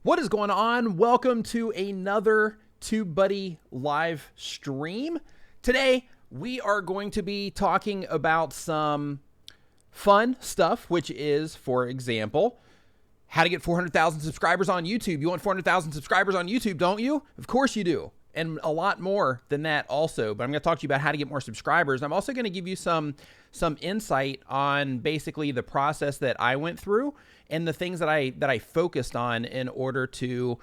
What is going on? Welcome to another TubeBuddy live stream. Today, we are going to be talking about some fun stuff, which is, for example, how to get 400,000 subscribers on YouTube. You want 400,000 subscribers on YouTube, don't you? Of course you do. And a lot more than that also. But I'm going to talk to you about how to get more subscribers. I'm also going to give you some insight on basically the process that I went through and the things that I focused on in order to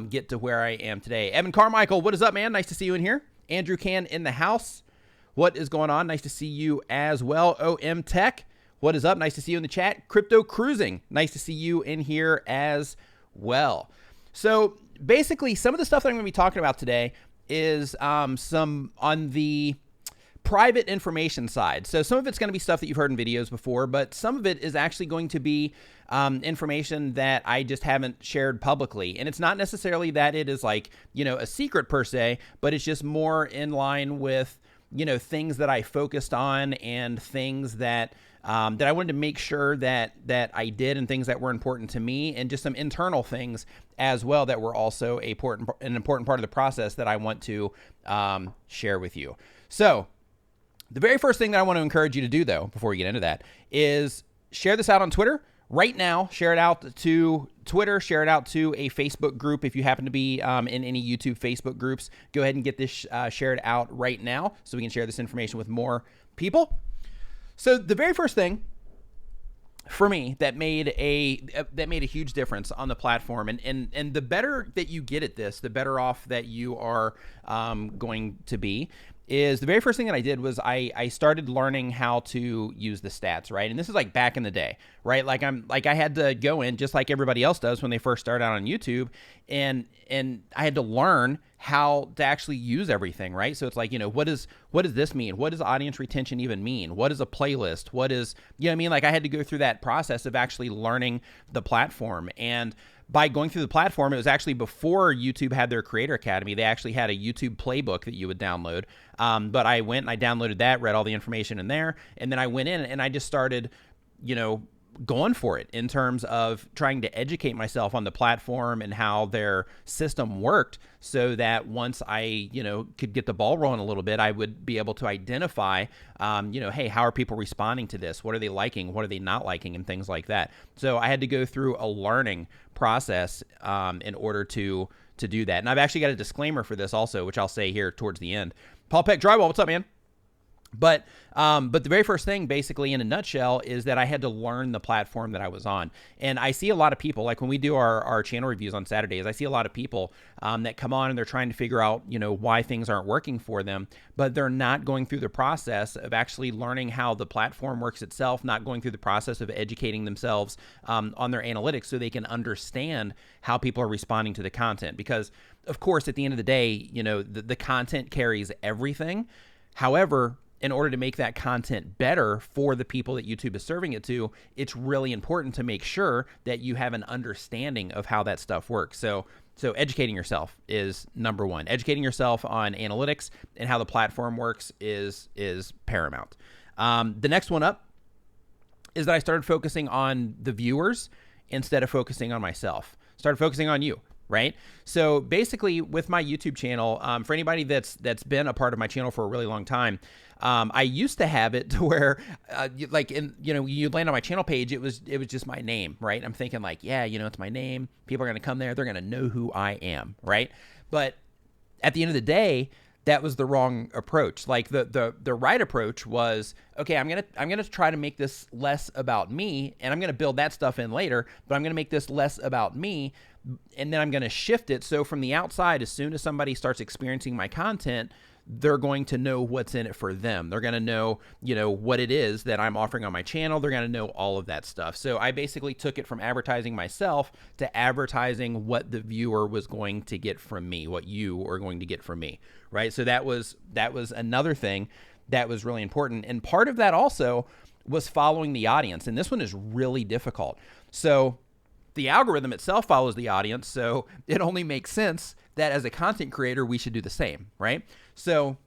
get to where I am today. Evan Carmichael, what is up, man? Nice to see you in here. Andrew Can in the house. What is going on? Nice to see you as well. OM Tech, what is up? Nice to see you in the chat. Crypto Cruising, nice to see you in here as well. So basically, some of the stuff that I'm going to be talking about today is some on the private information side. So some of it's going to be stuff that you've heard in videos before, but some of it is actually going to be information that I just haven't shared publicly. And it's not necessarily that it is like, you know, a secret per se, but it's just more in line with, you know, things that I focused on and things that that I wanted to make sure that I did, and things that were important to me, and just some internal things as well that were also an important part of the process that I want to share with you. So the very first thing that I want to encourage you to do, though, before we get into that, is share this out on Twitter. Right now, share it out to Twitter, share it out to a Facebook group. If you happen to be in any YouTube Facebook groups, go ahead and get this shared out right now so we can share this information with more people. So the very first thing for me that made a huge difference on the platform, and the better that you get at this, the better off that you are going to be, is the very first thing that I did was I started learning how to use the stats, right? And this is like back in the day, right? Like I had to go in just like everybody else does when they first start out on YouTube, and I had to learn how to actually use everything, right? So it's like, you know, what does this mean? What does audience retention even mean? What is a playlist? What is, you know what I mean? Like I had to go through that process of actually learning the platform. And by going through the platform, it was actually before YouTube had their Creator Academy. They actually had a YouTube playbook that you would download. But I went and I downloaded that, read all the information in there, and then I went in and I just started, you know, going for it in terms of trying to educate myself on the platform and how their system worked, so that once I, you know, could get the ball rolling a little bit, I would be able to identify, you know, hey, how are people responding to this? What are they liking? What are they not liking? And things like that. So I had to go through a learning process in order to do that. And I've actually got a disclaimer for this also, which I'll say here towards the end. Paul Peck Drywall, what's up, man? But the very first thing, basically, in a nutshell, is that I had to learn the platform that I was on. And I see a lot of people, like when we do our channel reviews on Saturdays, I see a lot of people that come on and they're trying to figure out, you know, why things aren't working for them, but they're not going through the process of actually learning how the platform works itself, not going through the process of educating themselves on their analytics so they can understand how people are responding to the content. Because, of course, at the end of the day, you know, the content carries everything. However, in order to make that content better for the people that YouTube is serving it to, it's really important to make sure that you have an understanding of how that stuff works. So educating yourself is number one. Educating yourself on analytics and how the platform works is paramount. The next one up is that I started focusing on the viewers instead of focusing on myself. Started focusing on you. Right? So basically with my YouTube channel, for anybody that's been a part of my channel for a really long time, I used to have it to where you land on my channel page, it was just my name, right? I'm thinking like, yeah, you know, it's my name. People are going to come there. They're going to know who I am. Right. But at the end of the day, that was the wrong approach. Like the right approach was, okay, I'm gonna try to make this less about me, and I'm gonna build that stuff in later, but I'm gonna make this less about me, and then I'm gonna shift it so from the outside, as soon as somebody starts experiencing my content, they're going to know what's in it for them. They're going to know, you know, what it is that I'm offering on my channel. They're going to know all of that stuff. So I basically took it from advertising myself to advertising what the viewer was going to get from me, what you are going to get from me, right? So that was another thing that was really important. And part of that also was following the audience. And this one is really difficult. So the algorithm itself follows the audience, so it only makes sense that as a content creator, we should do the same, right? So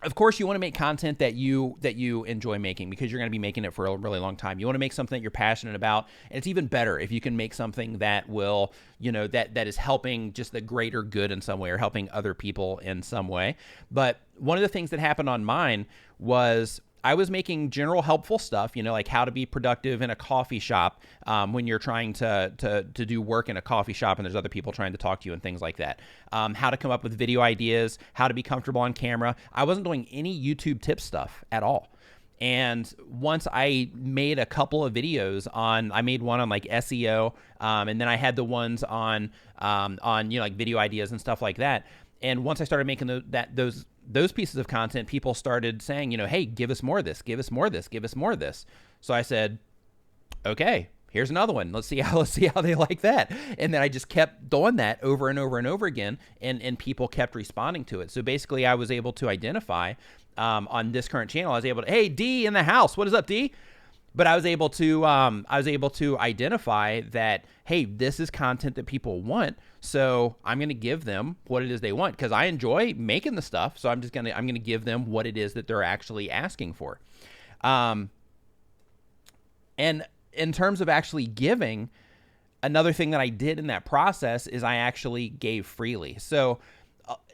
Of course, you want to make content that you enjoy making, because you're going to be making it for a really long time. You want to make something that you're passionate about, and it's even better if you can make something that will, that is helping just the greater good in some way, or helping other people in some way. But one of the things that happened on mine was I was making general helpful stuff, like how to be productive in a coffee shop when you're trying to do work in a coffee shop and there's other people trying to talk to you and things like that. How to come up with video ideas, how to be comfortable on camera. I wasn't doing any YouTube tip stuff at all. And once I made a couple of videos I made one on like SEO, and then I had the ones on like video ideas and stuff like that. And once I started making those pieces of content, people started saying, hey, give us more of this, give us more of this, give us more of this. So I said, okay, here's another one. Let's see how they like that. And then I just kept doing that over and over and over again, and people kept responding to it. So basically, I was able to identify on this current channel, I was able to, hey, D in the house, what is up, D? But I was able to identify that, hey, this is content that people want, so I'm going to give them what it is they want, because I enjoy making the stuff. So I'm going to give them what it is that they're actually asking for. And in terms of actually giving, another thing that I did in that process is I actually gave freely. So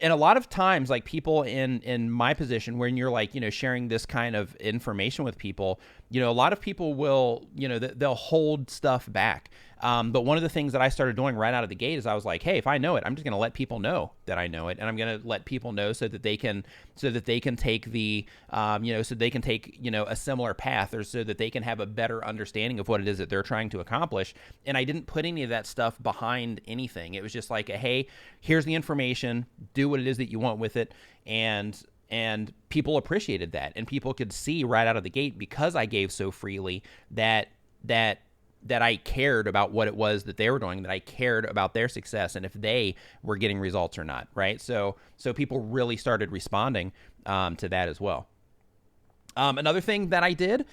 and a lot of times, like people in my position, when you're like, sharing this kind of information with people, a lot of people will, they'll hold stuff back. But one of the things that I started doing right out of the gate is I was like, hey, if I know it, I'm just going to let people know that I know it. And I'm going to let people know so that they can take the, so they can take, a similar path, or so that they can have a better understanding of what it is that they're trying to accomplish. And I didn't put any of that stuff behind anything. It was just like, hey, here's the information, do what it is that you want with it. And people appreciated that. And people could see right out of the gate, because I gave so freely, that I cared about what it was that they were doing, that I cared about their success and if they were getting results or not, right? So people really started responding to that as well. Another thing that I did,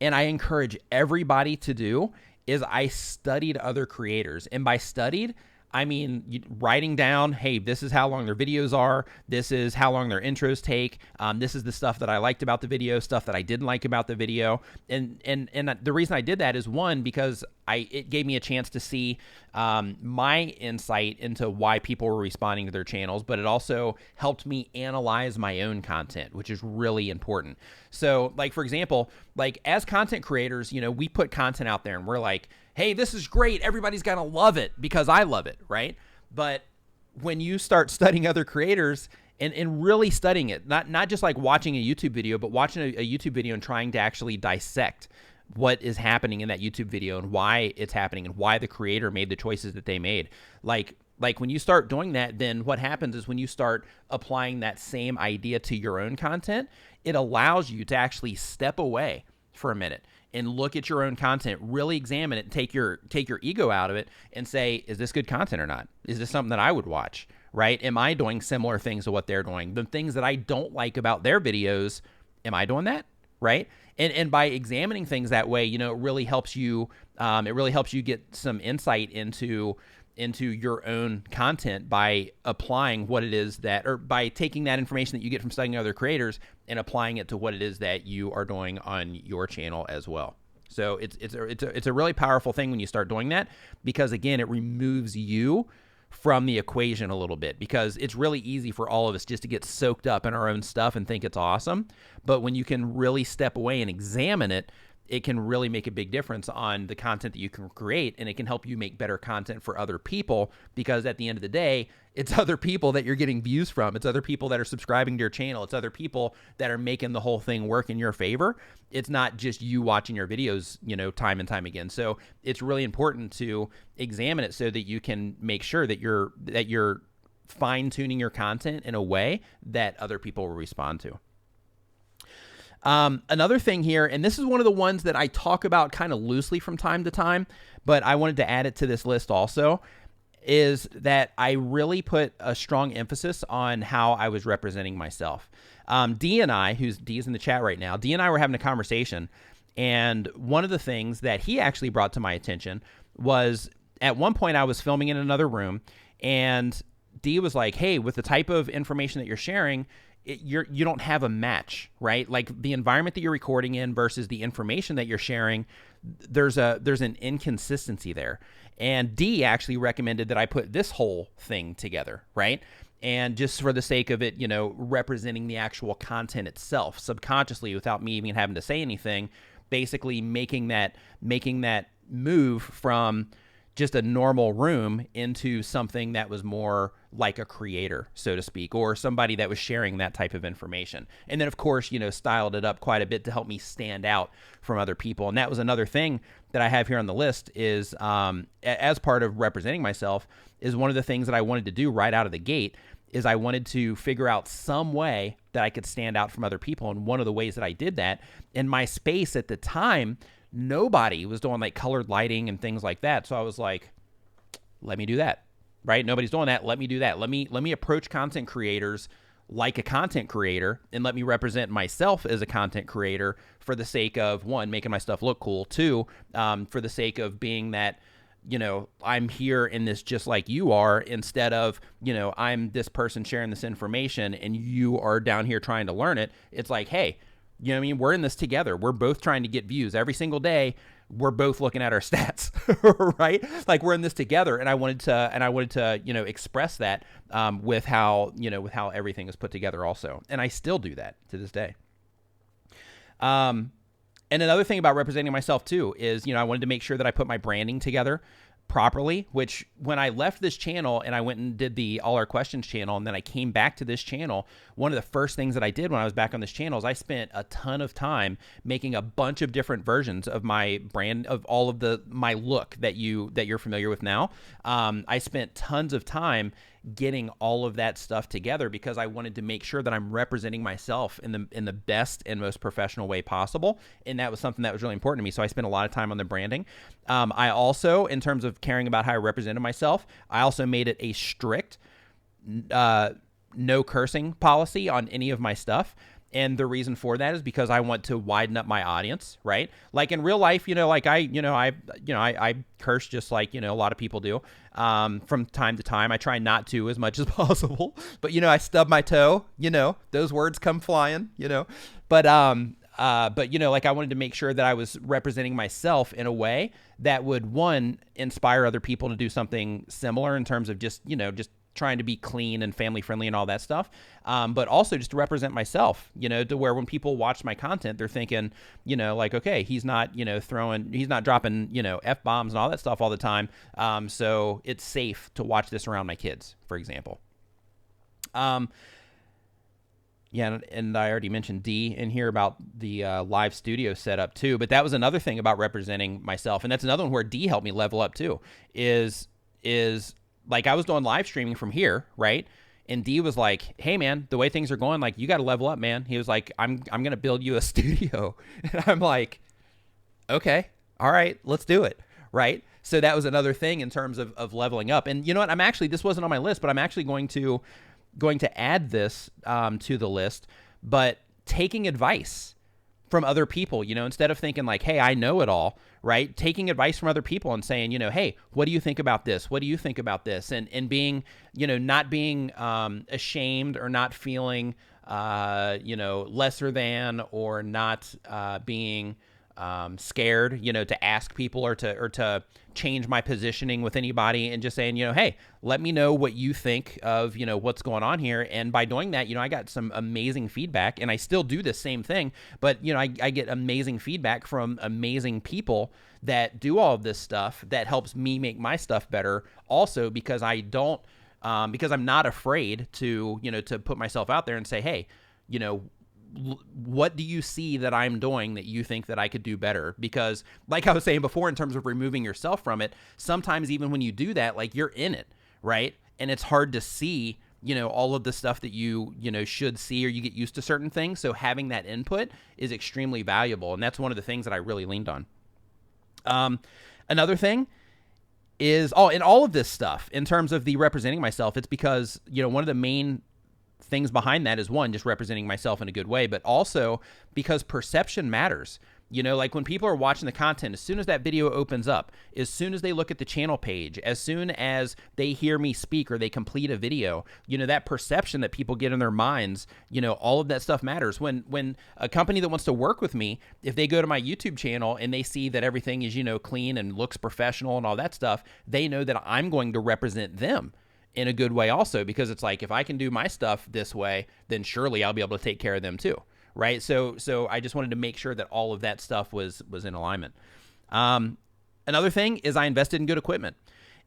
and I encourage everybody to do, is I studied other creators. And by studied, I mean writing down, hey, this is how long their videos are. This is how long their intros take. This is the stuff that I liked about the video, stuff that I didn't like about the video. And the reason I did that is, one, because it gave me a chance to see my insight into why people were responding to their channels, but it also helped me analyze my own content, which is really important. So, like, for example, like as content creators, we put content out there and we're like, hey, this is great, everybody's gonna love it because I love it, right? But when you start studying other creators and really studying it, not just like watching a YouTube video, but watching a YouTube video and trying to actually dissect what is happening in that YouTube video and why it's happening and why the creator made the choices that they made. Like when you start doing that, then what happens is when you start applying that same idea to your own content, it allows you to actually step away for a minute and look at your own content, really examine it, and take your ego out of it and say, is this good content or not? Is this something that I would watch, right? Am I doing similar things to what they're doing? The things that I don't like about their videos, am I doing that, right? And by examining things that way, it really helps you. It really helps you get some insight into your own content by applying what it is that, or by taking that information that you get from studying other creators and applying it to what it is that you are doing on your channel as well. So it's a really powerful thing when you start doing that, because again, it removes you from the equation a little bit, because it's really easy for all of us just to get soaked up in our own stuff and think it's awesome. But when you can really step away and examine it, it can really make a big difference on the content that you can create, and it can help you make better content for other people, because at the end of the day, it's other people that you're getting views from. It's other people that are subscribing to your channel. It's other people that are making the whole thing work in your favor. It's not just you watching your videos, time and time again. So it's really important to examine it so that you can make sure that you're fine-tuning your content in a way that other people will respond to. Another thing here, and this is one of the ones that I talk about kind of loosely from time to time, but I wanted to add it to this list also, is that I really put a strong emphasis on how I was representing myself. D and I, D's in the chat right now, D and I were having a conversation, and one of the things that he actually brought to my attention was, at one point I was filming in another room, and D was like, hey, with the type of information that you're sharing, you don't have a match, right? Like the environment that you're recording in versus the information that you're sharing, there's an inconsistency there. And D actually recommended that I put this whole thing together, right? And just for the sake of it, representing the actual content itself subconsciously without me even having to say anything, basically making that move from just a normal room into something that was more like a creator, so to speak, or somebody that was sharing that type of information. And then, of course, styled it up quite a bit to help me stand out from other people. And that was another thing that I have here on the list is, as part of representing myself, is one of the things that I wanted to do right out of the gate is I wanted to figure out some way that I could stand out from other people. And one of the ways that I did that in my space at the time, nobody was doing like colored lighting and things like that. So I was like, let me do that, right? Nobody's doing that. Let me do that. Let me approach content creators like a content creator and let me represent myself as a content creator for the sake of, one, making my stuff look cool. Two, for the sake of being that, I'm here in this just like you are, instead of, I'm this person sharing this information and you are down here trying to learn it. It's like, hey, you know what I mean? We're in this together. We're both trying to get views every single day. We're both looking at our stats, right? Like we're in this together. And I wanted to, express that, with how everything is put together also. And I still do that to this day. And another thing about representing myself too is, I wanted to make sure that I put my branding together properly, which when I left this channel and I went and did the All Our Questions channel, and then I came back to this channel, one of the first things that I did when I was back on this channel is I spent a ton of time making a bunch of different versions of my brand, of all of my look that you're familiar with now. I spent tons of time getting all of that stuff together because I wanted to make sure that I'm representing myself in the best and most professional way possible. And that was something that was really important to me. So I spent a lot of time on the branding. I also, in terms of caring about how I represented myself, I also made it a strict no cursing policy on any of my stuff. And the reason for that is because I want to widen up my audience, right? Like in real life, I curse just like, a lot of people do. From time to time, I try not to as much as possible, but I stub my toe, those words come flying, but like I wanted to make sure that I was representing myself in a way that would, one, inspire other people to do something similar in terms of just trying to be clean and family friendly and all that stuff. But also just to represent myself, to where when people watch my content, they're thinking, like, okay, he's not, he's not dropping, F-bombs and all that stuff all the time. So it's safe to watch this around my kids, for example. Yeah, and I already mentioned D in here about the live studio setup too, but that was another thing about representing myself. And that's another one where D helped me level up too, is like I was doing live streaming from here, right? And D was like, hey man, the way things are going, like you got to level up, man. He was like, I'm going to build you a studio. And I'm like, okay, all right, let's do it. Right. So that was another thing in terms of leveling up. And you know what? This wasn't on my list, but I'm actually going to add this to the list, but taking advice from other people, instead of thinking like, hey, I know it all, right? Taking advice from other people and saying, hey, what do you think about this? What do you think about this? And being, not being ashamed or not feeling, lesser than, or not being scared, to ask people or to change my positioning with anybody, and just saying, hey, let me know what you think of, what's going on here. And by doing that, I got some amazing feedback, and I still do the same thing, but I get amazing feedback from amazing people that do all of this stuff that helps me make my stuff better also, because because I'm not afraid to, to put myself out there and say, hey, what do you see that I'm doing that you think that I could do better? Because like I was saying before, in terms of removing yourself from it, sometimes even when you do that, like you're in it, right? And it's hard to see, all of the stuff that you should see, or you get used to certain things. So having that input is extremely valuable. And that's one of the things that I really leaned on. Another thing is, in all of this stuff, in terms of the representing myself, it's because, one of the main things behind that is, one, just representing myself in a good way, but also because perception matters. You know, like when people are watching the content, as soon as that video opens up, as soon as they look at the channel page, as soon as they hear me speak or they complete a video, you know, that perception that people get in their minds, you know, all of that stuff matters. When a company that wants to work with me, if they go to my YouTube channel and they see that everything is, you know, clean and looks professional and all that stuff, they know that I'm going to represent them in a good way also, because it's like, if I can do my stuff this way, then surely I'll be able to take care of them too. Right. So I just wanted to make sure that all of that stuff was in alignment. Another thing is I invested in good equipment.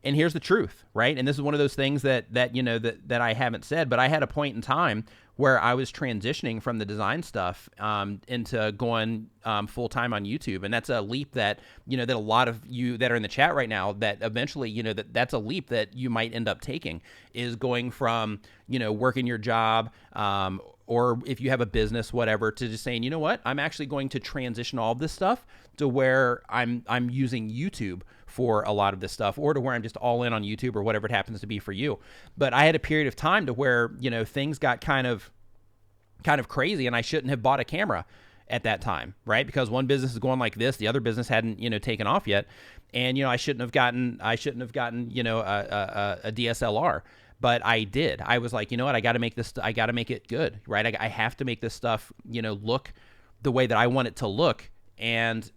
And here's the truth, right? And this is one of those things that you know, that I haven't said, but I had a point in time where I was transitioning from the design stuff into going full time on YouTube. And that's a leap that, you know, that a lot of you that are in the chat right now, that eventually, you know, that's a leap that you might end up taking, is going from, you know, working your job, or if you have a business, whatever, to just saying, you know what, I'm actually going to transition all of this stuff to where I'm using YouTube for a lot of this stuff, or to where I'm just all in on YouTube, or whatever it happens to be for you. But I had a period of time to where, you know, things got kind of crazy, and I shouldn't have bought a camera at that time, right? Because one business is going like this, the other business hadn't, you know, taken off yet. And, you know, I shouldn't have gotten, you know, a DSLR. But I did. I was like, you know what? I got to make it good, right? I have to make this stuff, you know, look the way that I want it to look. And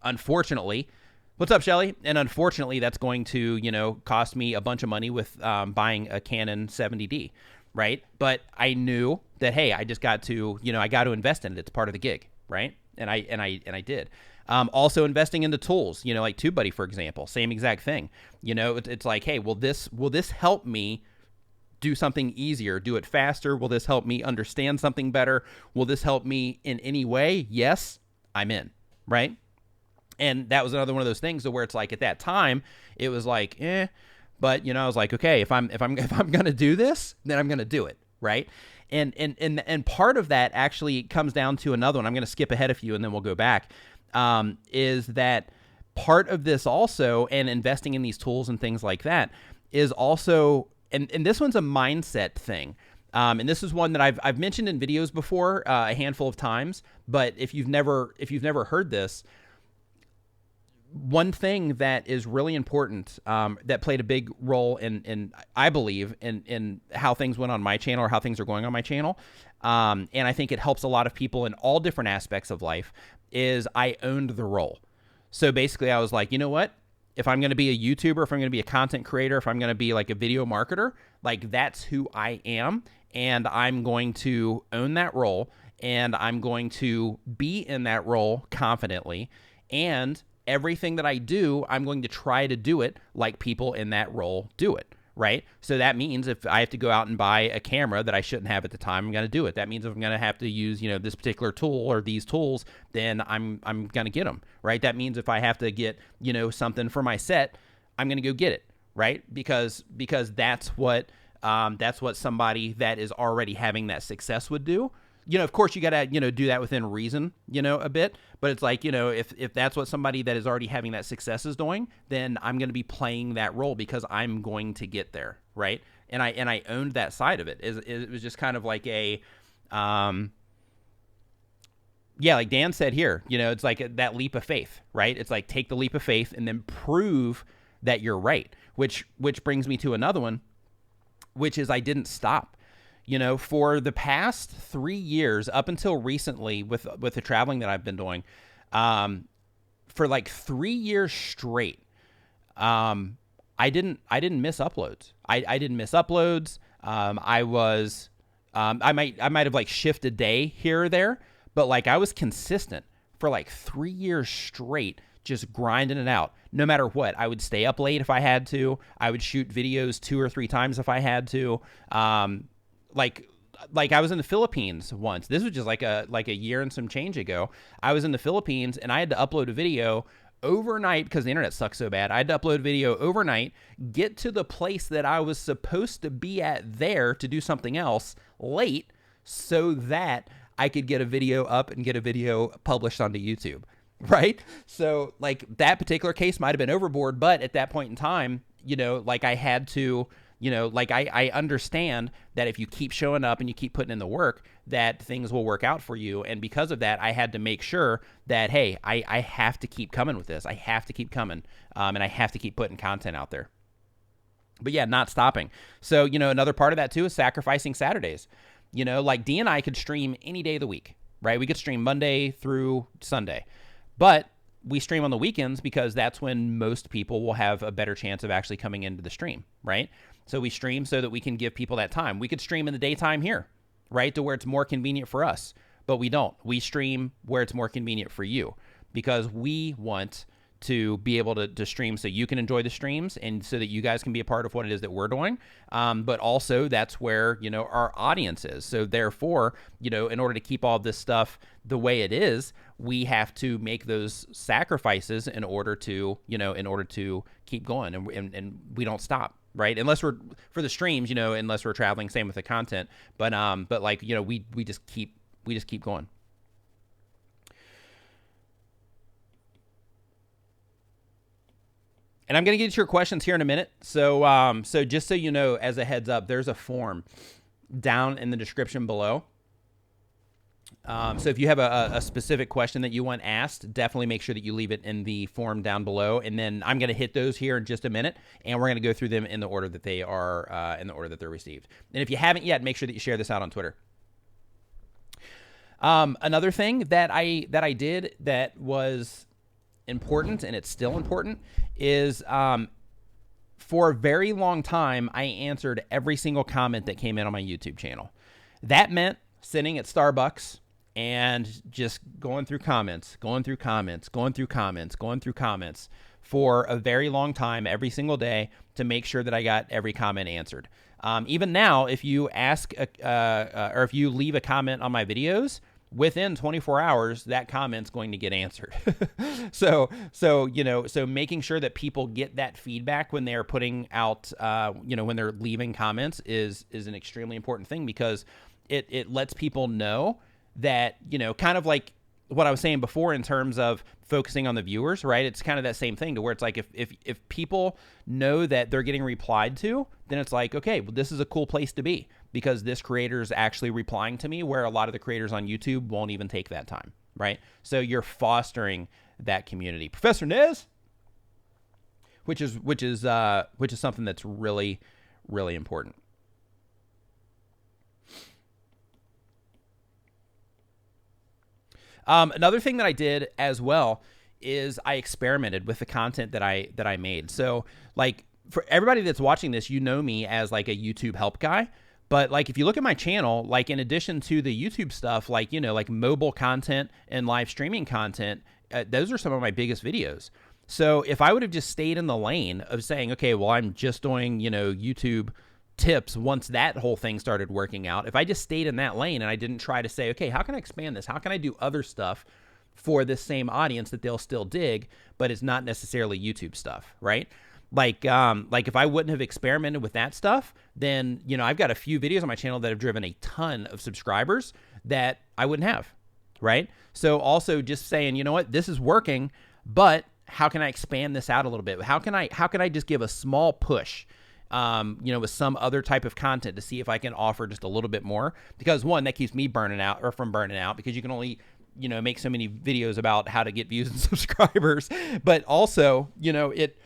unfortunately, what's up, Shelly? And unfortunately, that's going to, you know, cost me a bunch of money with buying a Canon 70D, right? But I knew that, hey, I just got to, you know, I got to invest in it. It's part of the gig, right? And I did. Also investing into tools, you know, like TubeBuddy, for example, same exact thing. You know, it's like, hey, will this help me do something easier, do it faster? Will this help me understand something better? Will this help me in any way? Yes, I'm in, right? And that was another one of those things where it's like, at that time, it was like, but you know, I was like, okay, if I'm going to do this, then I'm going to do it, right? And part of that actually comes down to another one. I'm going to skip ahead a few and then we'll go back. Is that part of this also, and investing in these tools and things like that, is also, and this one's a mindset thing. And this is one that I've mentioned in videos before a handful of times, but if you've never heard this, one thing that is really important, that played a big role in I believe in how things went on my channel, or how things are going on my channel, and I think it helps a lot of people in all different aspects of life, is I owned the role. So basically I was like, you know what? If I'm going to be a YouTuber, if I'm going to be a content creator, if I'm going to be like a video marketer, like that's who I am. And I'm going to own that role, and I'm going to be in that role confidently. And everything that I do, I'm going to try to do it like people in that role do it, right? So that means if I have to go out and buy a camera that I shouldn't have at the time, I'm going to do it. That means if I'm going to have to use, you know, this particular tool or these tools, then I'm going to get them, right? That means if I have to get, you know, something for my set, I'm going to go get it, right? Because that's what somebody that is already having that success would do. You know, of course you got to, you know, do that within reason, you know, a bit, but it's like, you know, if that's what somebody that is already having that success is doing, then I'm going to be playing that role because I'm going to get there. Right. And I owned that side of it. It was just kind of like a, yeah, like Dan said here, you know, it's like that leap of faith, right? It's like, take the leap of faith and then prove that you're right, which brings me to another one, which is I didn't stop. You know, for the past 3 years, up until recently with the traveling that I've been doing, for like 3 years straight, I didn't miss uploads. I didn't miss uploads. I might have like shifted a day here or there, but like I was consistent for like 3 years straight, just grinding it out. No matter what, I would stay up late if I had to. I would shoot videos 2 or 3 times if I had to. Like I was in the Philippines once. This was just like a year and some change ago. I was in the Philippines and I had to upload a video overnight because the internet sucks so bad. I had to upload a video overnight, get to the place that I was supposed to be at there to do something else late so that I could get a video up and get a video published onto YouTube. Right? So like that particular case might have been overboard, but at that point in time, you know, like I had to You know, like I understand that if you keep showing up and you keep putting in the work, that things will work out for you. And because of that, I had to make sure that, hey, I have to keep coming with this. I have to keep coming, and I have to keep putting content out there. But yeah, not stopping. So, you know, another part of that too is sacrificing Saturdays. You know, like D and I could stream any day of the week, right? We could stream Monday through Sunday. But we stream on the weekends because that's when most people will have a better chance of actually coming into the stream, right? So we stream so that we can give people that time. We could stream in the daytime here, right, to where it's more convenient for us, but we don't. We stream where it's more convenient for you because we want to be able to stream so you can enjoy the streams and so that you guys can be a part of what it is that we're doing. But also that's where, you know, our audience is. So therefore, you know, in order to keep all this stuff the way it is, we have to make those sacrifices in order to, you know, in order to keep going, and we don't stop, right? Unless we're for the streams, you know, unless we're traveling, same with the content. But like, you know, we just keep going. And I'm going to get to your questions here in a minute. So, so just so you know, as a heads up, there's a form down in the description below. So if you have a specific question that you want asked, definitely make sure that you leave it in the form down below. And then I'm going to hit those here in just a minute, and we're going to go through them in the order that they are, in the order that they're received. And if you haven't yet, make sure that you share this out on Twitter. Another thing that I did that was important, and it's still important, is for a very long time, I answered every single comment that came in on my YouTube channel. That meant sitting at Starbucks and just going through comments for a very long time, every single day, to make sure that I got every comment answered. Even now, if you ask, or if you leave a comment on my videos, within 24 hours, that comment's going to get answered. So, you know, so making sure that people get that feedback when they're putting out, you know, when they're leaving comments is an extremely important thing, because it lets people know that, you know, kind of like what I was saying before in terms of focusing on the viewers, right? It's kind of that same thing to where it's like, if people know that they're getting replied to, then it's like, okay, well, this is a cool place to be because this creator is actually replying to me, where a lot of the creators on YouTube won't even take that time, right? So you're fostering that community. Professor Nez, which is something that's really, really important. Another thing that I did as well is I experimented with the content that I made. So like for everybody that's watching this, you know me as like a YouTube help guy. But like if you look at my channel, like in addition to the YouTube stuff, like, you know, like mobile content and live streaming content, those are some of my biggest videos. So if I would have just stayed in the lane of saying, okay, well, I'm just doing, you know, YouTube tips once that whole thing started working out, if I just stayed in that lane and I didn't try to say, okay, how can I expand this? How can I do other stuff for this same audience that they'll still dig, but it's not necessarily YouTube stuff, right? Like if I wouldn't have experimented with that stuff, then, you know, I've got a few videos on my channel that have driven a ton of subscribers that I wouldn't have, right? So also just saying, you know what, this is working, but how can I expand this out a little bit? How can I just give a small push, you know, with some other type of content to see if I can offer just a little bit more? Because one, that keeps me burning out, or from burning out, because you can only, you know, make so many videos about how to get views and subscribers. But also, you know, it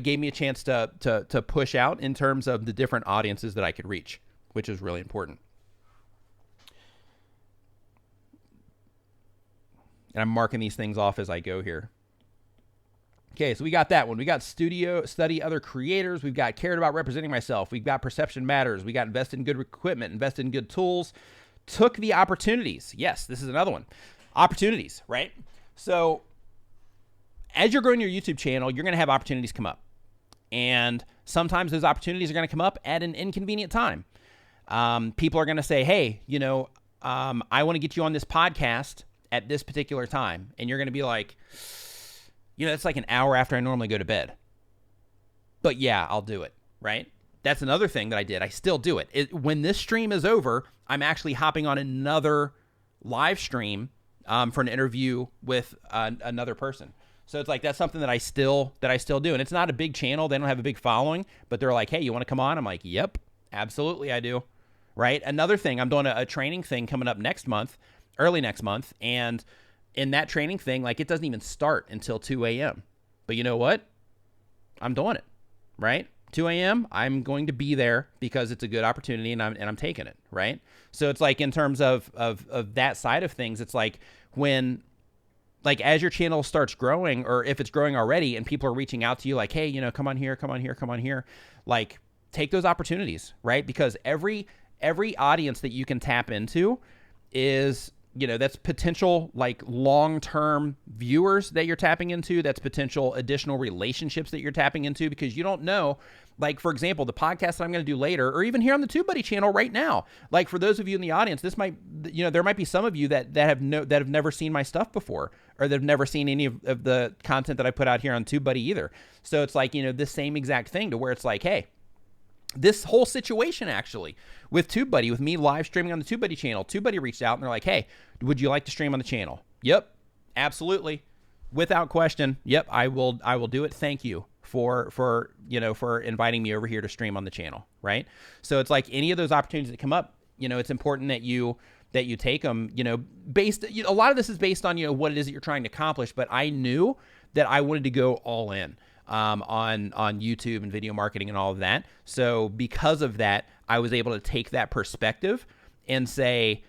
gave me a chance to push out in terms of the different audiences that I could reach, which is really important. And I'm marking these things off as I go here. Okay, so we got that one. We got study other creators. We've got cared about representing myself. We've got perception matters. We got invested in good equipment, invested in good tools, took the opportunities. Yes, this is another one. Opportunities, right? So as you're growing your YouTube channel, you're going to have opportunities come up. And sometimes those opportunities are going to come up at an inconvenient time. People are going to say, hey, you know, I want to get you on this podcast at this particular time. And you're going to be like, you know, it's like an hour after I normally go to bed. But yeah, I'll do it, right? That's another thing that I did. I still do it. When this stream is over, I'm actually hopping on another live stream for an interview with another person. So it's like, that's something that I still do. And it's not a big channel. They don't have a big following, but they're like, hey, you want to come on? I'm like, yep, absolutely I do. Right. Another thing, I'm doing a training thing coming up next month, early next month. And in that training thing, like, it doesn't even start until 2 a.m. But you know what? I'm doing it. Right. 2 a.m. I'm going to be there because it's a good opportunity, and I'm taking it. Right. So it's like, in terms of that side of things, it's like, when, like, as your channel starts growing, or if it's growing already and people are reaching out to you like, hey, you know, come on here, like, take those opportunities, right? Because every audience that you can tap into is, you know, that's potential, like, long-term viewers that you're tapping into. That's potential additional relationships that you're tapping into, because you don't know, like, for example, the podcast that I'm going to do later, or even here on the TubeBuddy channel right now, like, for those of you in the audience, this might, you know, there might be some of you that have never seen my stuff before, or that have never seen any of the content that I put out here on TubeBuddy either. So it's like, you know, this same exact thing, to where it's like, hey, this whole situation actually with TubeBuddy, with me live streaming on the TubeBuddy channel, TubeBuddy reached out and they're like, hey, would you like to stream on the channel? Yep, absolutely. Without question. Yep, I will do it. Thank you for inviting me over here to stream on the channel. Right. So it's like, any of those opportunities that come up, you know, it's important that you take them, you know, a lot of this is based on, you know, what it is that you're trying to accomplish. But I knew that I wanted to go all in on YouTube and video marketing and all of that. So because of that, I was able to take that perspective and say,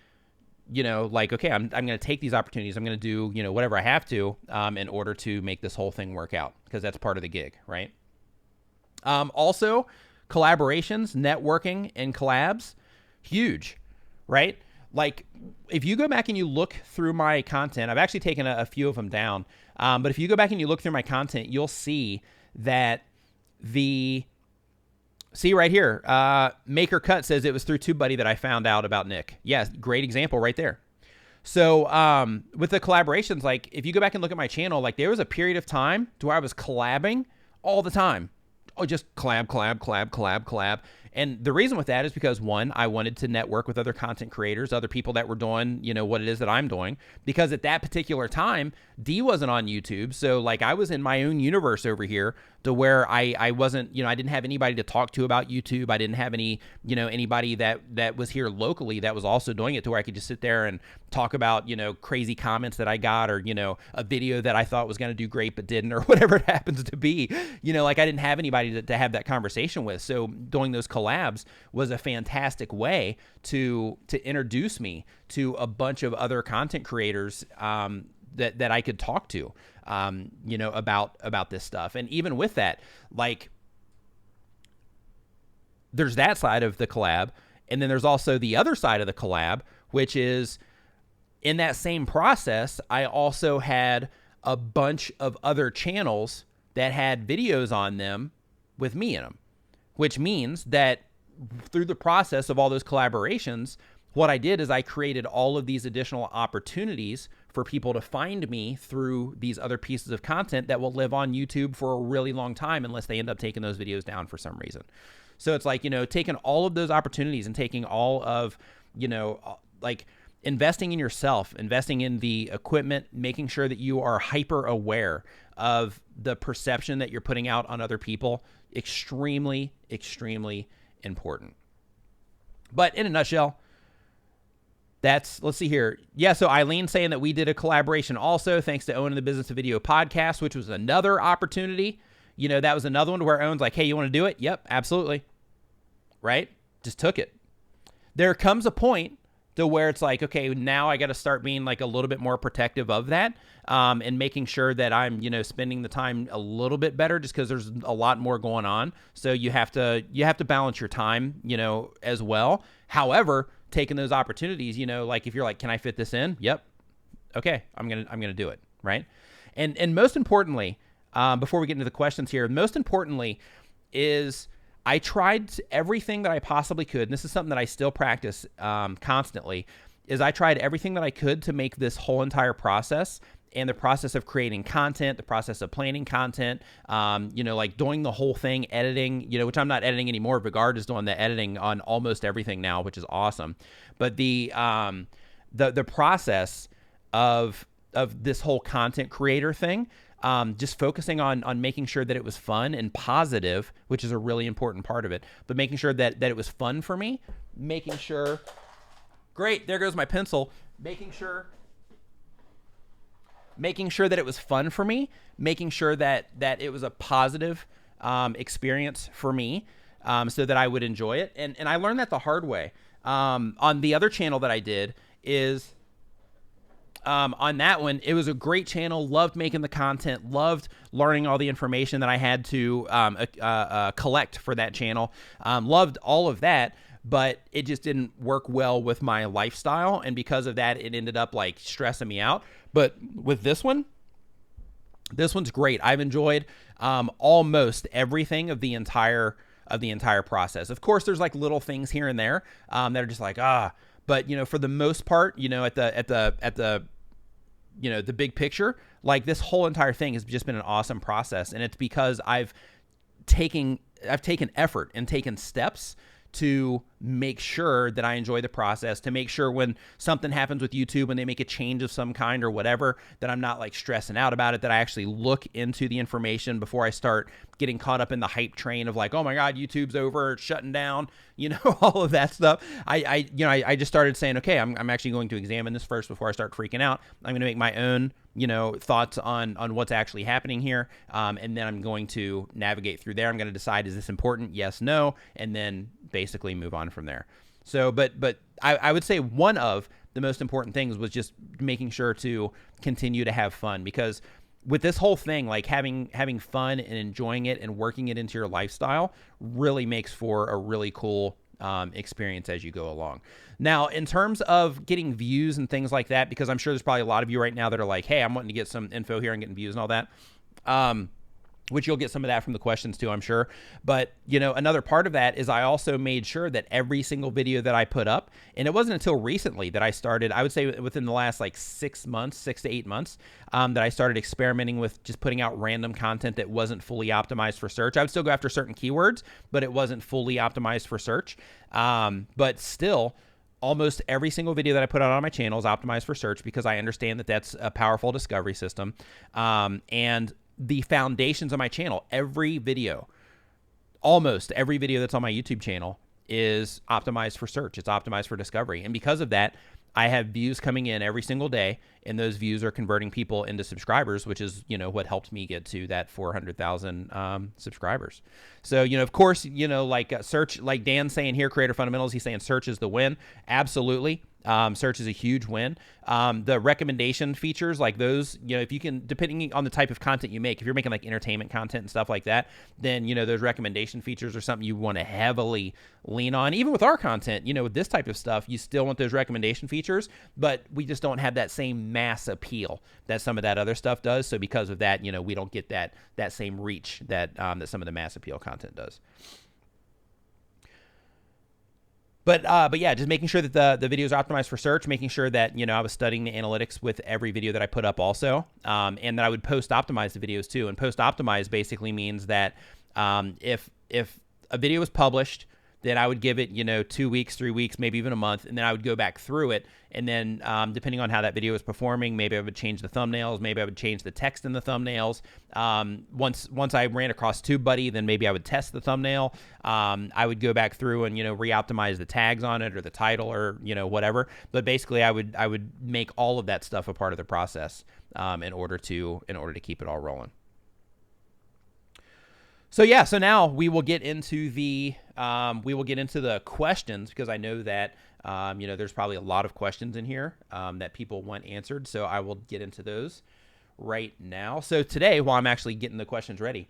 you know, like, okay, I'm going to take these opportunities. I'm going to do, you know, whatever I have to in order to make this whole thing work out, because that's part of the gig, right? Also, collaborations, networking, and collabs, huge, right? Like, if you go back and you look through my content, I've actually taken a few of them down. But if you go back and you look through my content, you'll see that see right here, Maker Cut says it was through TubeBuddy that I found out about Nick. Yes, great example right there. So with the collaborations, like, if you go back and look at my channel, like, there was a period of time to where I was collabing all the time. Oh, just collab. And the reason with that is because, one, I wanted to network with other content creators, other people that were doing, you know, what it is that I'm doing. Because at that particular time, D wasn't on YouTube. So, like, I was in my own universe over here, to where I wasn't, you know, I didn't have anybody to talk to about YouTube. I didn't have anybody that was here locally that was also doing it, to where I could just sit there and talk about, you know, crazy comments that I got, or, you know, a video that I thought was going to do great but didn't, or whatever it happens to be. You know, like, I didn't have anybody to have that conversation with. So doing those collabs was a fantastic way to introduce me to a bunch of other content creators that I could talk to, you know, about this stuff. And even with that, like, there's that side of the collab, and then there's also the other side of the collab, which is, in that same process, I also had a bunch of other channels that had videos on them with me in them, which means that through the process of all those collaborations, what I did is I created all of these additional opportunities for people to find me through these other pieces of content that will live on YouTube for a really long time, unless they end up taking those videos down for some reason. So it's like, you know, taking all of those opportunities and taking all of, you know, like, investing in yourself, investing in the equipment, making sure that you are hyper aware of the perception that you're putting out on other people, extremely, extremely important. But in a nutshell, let's see here. Yeah, so Eileen saying that we did a collaboration also, thanks to Owen and the Business of Video podcast, which was another opportunity. You know, that was another one where Owen's like, hey, you want to do it? Yep, absolutely. Right? Just took it. There comes a point to where it's like, okay, now I got to start being, like, a little bit more protective of that, and making sure that I'm, you know, spending the time a little bit better, just because there's a lot more going on. So you have to balance your time, you know, as well. However, taking those opportunities, you know, like, if you're like, can I fit this in? Yep. Okay. I'm going to do it. Right. And most importantly, before we get into the questions here, most importantly is, I tried everything that I possibly could, and this is something that I still practice constantly, is I tried everything that I could to make this whole entire process, and the process of creating content, the process of planning content, you know, like, doing the whole thing, editing, you know, which I'm not editing anymore. Vigard is doing the editing on almost everything now, which is awesome. But the process of this whole content creator thing, just focusing on making sure that it was fun and positive, which is a really important part of it. But making sure that it was fun for me, making sure, great, there goes my pencil, making sure that it was fun for me, making sure that it was a positive experience for me, so that I would enjoy it. And I learned that the hard way. On the other channel that I did is, on that one, it was a great channel, loved making the content, loved learning all the information that I had to collect for that channel, loved all of that, but it just didn't work well with my lifestyle. And because of that, it ended up like stressing me out. But with this one's great. I've enjoyed almost everything of the entire process. Of course, there's like little things here and there that are just like, but you know, for the most part, you know, at the you know, the big picture, like this whole entire thing has just been an awesome process. And it's because I've taken effort and taken steps to make sure that I enjoy the process, to make sure when something happens with YouTube, when they make a change of some kind or whatever, that I'm not like stressing out about it, that I actually look into the information before I start getting caught up in the hype train of like, oh my God, YouTube's over, it's shutting down, you know, all of that stuff. I just started saying, okay, I'm actually going to examine this first before I start freaking out. I'm going to make my own, you know, thoughts on what's actually happening here. And then I'm going to navigate through there. I'm going to decide, is this important? Yes, no. And then basically move on from there. So, but I would say one of the most important things was just making sure to continue to have fun, because with this whole thing, like having fun and enjoying it and working it into your lifestyle really makes for a really cool experience as you go along. Now, in terms of getting views and things like that, because I'm sure there's probably a lot of you right now that are like, hey, I'm wanting to get some info here and getting views and all that. Which you'll get some of that from the questions too, I'm sure. But, you know, another part of that is I also made sure that every single video that I put up, and it wasn't until recently that I started, I would say within the last like 6 to 8 months, that I started experimenting with just putting out random content that wasn't fully optimized for search. I would still go after certain keywords, but it wasn't fully optimized for search. But still, almost every single video that I put out on my channel is optimized for search, because I understand that that's a powerful discovery system. And the foundations of my channel, almost every video that's on my YouTube channel is optimized for search. It's optimized for discovery. And because of that, I have views coming in every single day, and those views are converting people into subscribers, which is, you know, what helped me get to that 400,000 subscribers. So, you know, of course, you know, like search, like Dan's saying here, Creator Fundamentals, he's saying search is the win. Absolutely. Search is a huge win. The recommendation features like those, you know, if you can, depending on the type of content you make, if you're making like entertainment content and stuff like that, then, you know, those recommendation features are something you want to heavily lean on. Even with our content, you know, with this type of stuff, you still want those recommendation features, but we just don't have that same mass appeal that some of that other stuff does. So because of that, you know, we don't get that same reach that some of the mass appeal content does. But yeah, just making sure that the video is optimized for search, making sure that, you know, I was studying the analytics with every video that I put up also, and that I would post-optimize the videos too. And post-optimize basically means that if a video was published, then I would give it, you know, 2 weeks, 3 weeks, maybe even a month, and then I would go back through it. And then depending on how that video was performing, maybe I would change the thumbnails, maybe I would change the text in the thumbnails. Once I ran across TubeBuddy, then maybe I would test the thumbnail. I would go back through and, you know, re-optimize the tags on it or the title or, you know, whatever. But basically I would make all of that stuff a part of the process in order to keep it all rolling. So yeah, so now we will get into the questions, because I know that you know, there's probably a lot of questions in here that people want answered. So I will get into those right now. So today, while I'm actually getting the questions ready,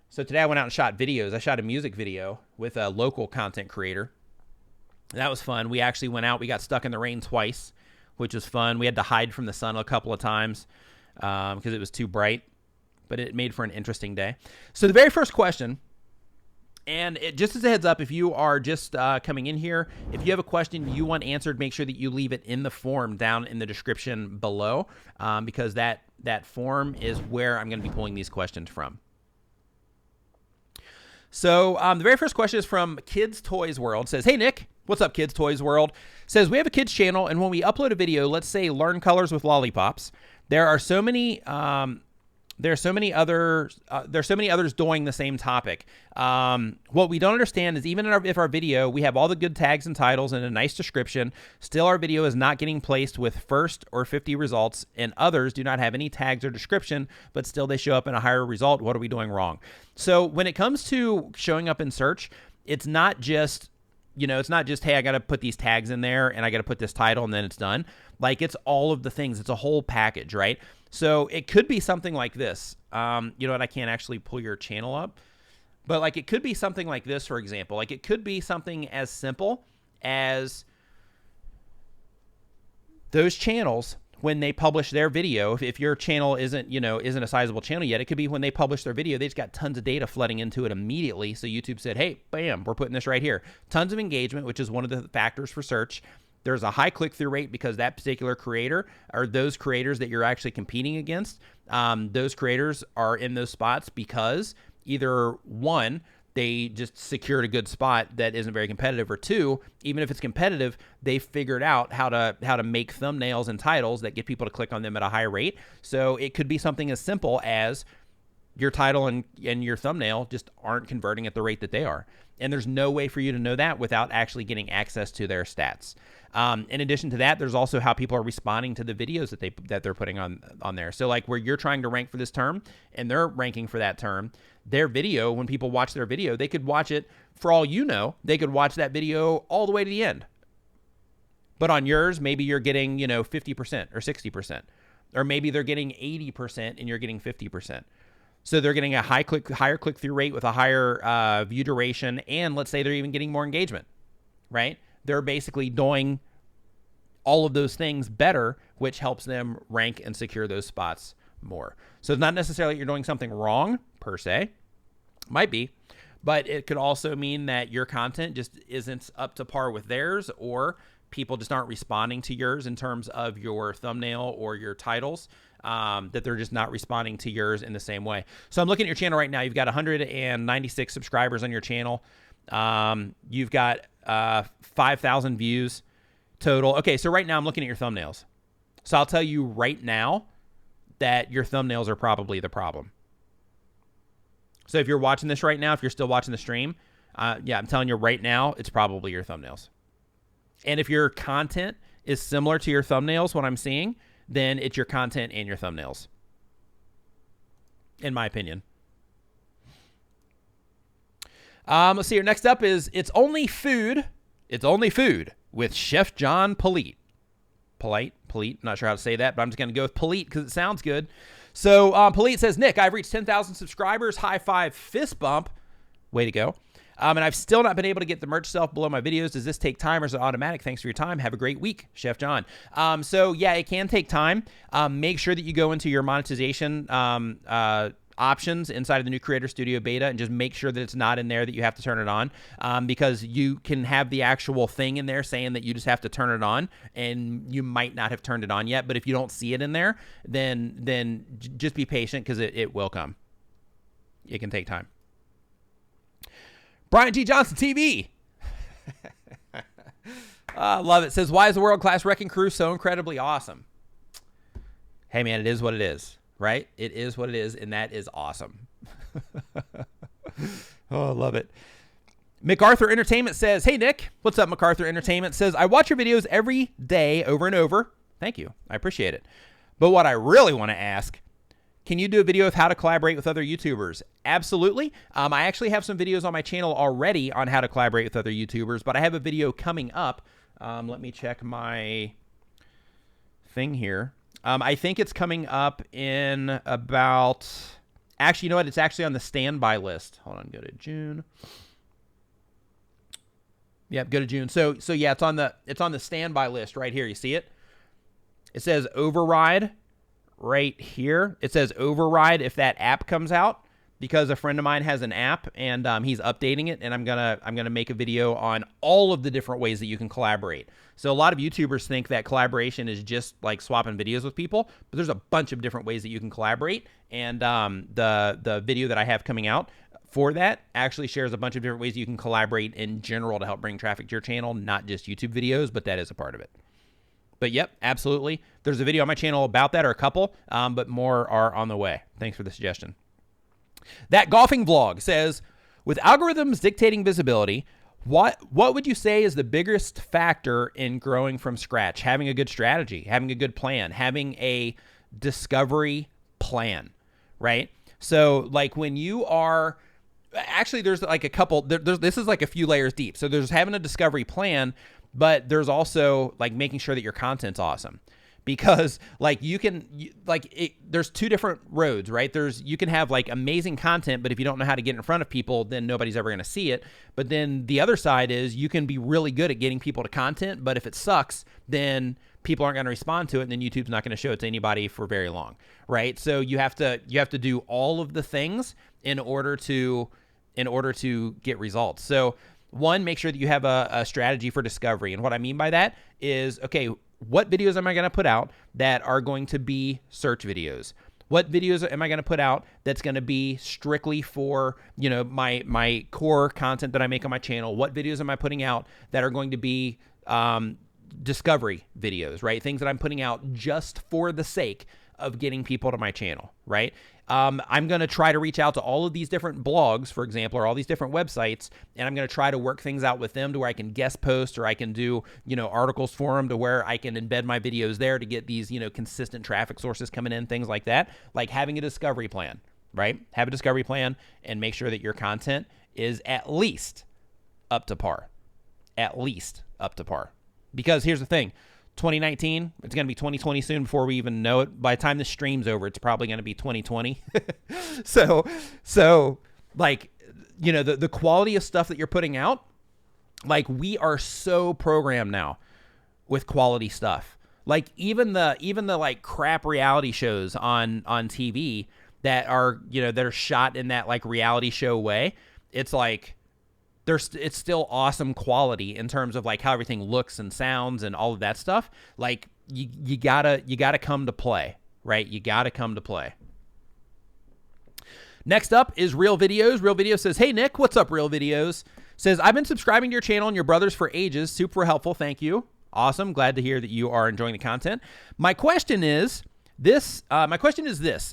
so today I went out and shot videos. I shot a music video with a local content creator. That was fun. We actually went out. We got stuck in the rain twice, which was fun. We had to hide from the sun a couple of times because it was too bright. But it made for an interesting day. So the very first question, and just as a heads up, if you are just coming in here, if you have a question you want answered, make sure that you leave it in the form down in the description below, because that form is where I'm going to be pulling these questions from. So the very first question is from Kids Toys World. It says, hey, Nick. What's up, Kids Toys World? It says, we have a kids channel, and when we upload a video, let's say learn colors with lollipops, there are so many... there's so many others doing the same topic. What we don't understand is even if our video, we have all the good tags and titles and a nice description, still our video is not getting placed with first or 50 results, and others do not have any tags or description, but still they show up in a higher result. What are we doing wrong? So when it comes to showing up in search, it's not just, it's not just, hey, I got to put these tags in there and I got to put this title and then it's done. Like, it's all of the things. It's a whole package, right? So it could be something like this. You know what? I can't actually pull your channel up, but like it could be something like this, for example. Like it could be something as simple as those channels when they publish their video. If your channel isn't a sizable channel yet, it could be when they publish their video, they just got tons of data flooding into it immediately. So YouTube said, hey, bam, we're putting this right here. Tons of engagement, which is one of the factors for search. There's a high click-through rate because that particular creator, or those creators that you're actually competing against, those creators are in those spots because either one, they just secured a good spot that isn't very competitive, or two, even if it's competitive, they figured out how to make thumbnails and titles that get people to click on them at a high rate. So it could be something as simple as your title and your thumbnail just aren't converting at the rate that they are. And there's no way for you to know that without actually getting access to their stats. In addition to that, there's also how people are responding to the videos that they're putting on there. So like where you're trying to rank for this term and they're ranking for that term, their video, when people watch their video, they could watch it, for all you know, they could watch that video all the way to the end. But on yours, maybe you're getting, 50% or 60%, or maybe they're getting 80% and you're getting 50%. So they're getting a higher click-through rate with a higher view duration, and let's say they're even getting more engagement, right? They're basically doing all of those things better, which helps them rank and secure those spots more. So it's not necessarily you're doing something wrong, per se. Might be, but it could also mean that your content just isn't up to par with theirs, or people just aren't responding to yours in terms of your thumbnail or your titles. That they're just not responding to yours in the same way. So I'm looking at your channel right now. You've got 196 subscribers on your channel. You've got 5,000 views total. Okay, so right now I'm looking at your thumbnails. So I'll tell you right now that your thumbnails are probably the problem. So if you're watching this right now, if you're still watching the stream, yeah, I'm telling you right now, it's probably your thumbnails. And if your content is similar to your thumbnails, what I'm seeing, then it's your content and your thumbnails, in my opinion. Let's see here. Next up is It's Only Food. It's Only Food with Chef John Polite. Polite? Not sure how to say that, but I'm just going to go with Polite because it sounds good. So Polite says, Nick, I've reached 10,000 subscribers. High five, fist bump. Way to go. And I've still not been able to get the merch stuff below my videos. Does this take time or is it automatic? Thanks for your time. Have a great week, Chef John. So yeah, it can take time. Make sure that you go into your monetization options inside of the new Creator Studio beta and just make sure that it's not in there that you have to turn it on, because you can have the actual thing in there saying that you just have to turn it on, and you might not have turned it on yet. But if you don't see it in there, then just be patient because it will come. It can take time. Brian G. Johnson TV. Love it. Says, why is the world-class wrecking crew so incredibly awesome? Hey, man, it is what it is, right? It is what it is, and that is awesome. Oh, I love it. MacArthur Entertainment says, hey, Nick. What's up, MacArthur Entertainment? Says, I watch your videos every day over and over. Thank you. I appreciate it. But what I really want to ask, can you do a video of how to collaborate with other YouTubers? Absolutely. I actually have some videos on my channel already on how to collaborate with other YouTubers, but I have a video coming up. Let me check my thing here. I think it's coming up in about... Actually, you know what? It's actually on the standby list. Hold on. Go to June. Yep, go to June. So yeah, it's on the standby list right here. You see it? It says override. Right here it says override if that app comes out, because a friend of mine has an app and he's updating it, and I'm gonna make a video on all of the different ways that you can collaborate. So a lot of YouTubers think that collaboration is just like swapping videos with people, but there's a bunch of different ways that you can collaborate, and the video that I have coming out for that actually shares a bunch of different ways you can collaborate in general to help bring traffic to your channel, not just YouTube videos, but that is a part of it. But yep, absolutely. There's a video on my channel about that, or a couple, but more are on the way. Thanks for the suggestion. That golfing vlog says, with algorithms dictating visibility, what would you say is the biggest factor in growing from scratch? Having a good strategy, having a good plan, having a discovery plan, right? So like when you are, actually there's like a couple, this is like a few layers deep. So there's having a discovery plan, but there's also like making sure that your content's awesome. Because like there's two different roads, right? You can have like amazing content, but if you don't know how to get in front of people, then nobody's ever going to see it. But then the other side is you can be really good at getting people to content, but if it sucks, then people aren't going to respond to it, and then YouTube's not going to show it to anybody for very long, right? So you have to do all of the things in order to get results. So one, make sure that you have a strategy for discovery. And what I mean by that is, okay, what videos am I going to put out that are going to be search videos? What videos am I going to put out that's going to be strictly for, my core content that I make on my channel? What videos am I putting out that are going to be discovery videos, right? Things that I'm putting out just for the sake of getting people to my channel, right? I'm going to try to reach out to all of these different blogs, for example, or all these different websites, and I'm going to try to work things out with them to where I can guest post, or I can do, articles for them to where I can embed my videos there to get these, consistent traffic sources coming in, things like that. Like having a discovery plan, right? Have a discovery plan and make sure that your content is at least up to par. At least up to par. Because here's the thing. 2019, it's going to be 2020 soon before we even know it. By the time this stream's over, it's probably going to be 2020. So like, the quality of stuff that you're putting out, like we are so programmed now with quality stuff. Like even the like crap reality shows on TV that are, that are shot in that like reality show way, it's like, it's still awesome quality in terms of like how everything looks and sounds and all of that stuff. Like you gotta come to play, right? You gotta come to play. Next up is Real Videos. Real Videos says, hey Nick, what's up Real Videos? Says, I've been subscribing to your channel and your brothers for ages. Super helpful. Thank you. Awesome. Glad to hear that you are enjoying the content. My question is this.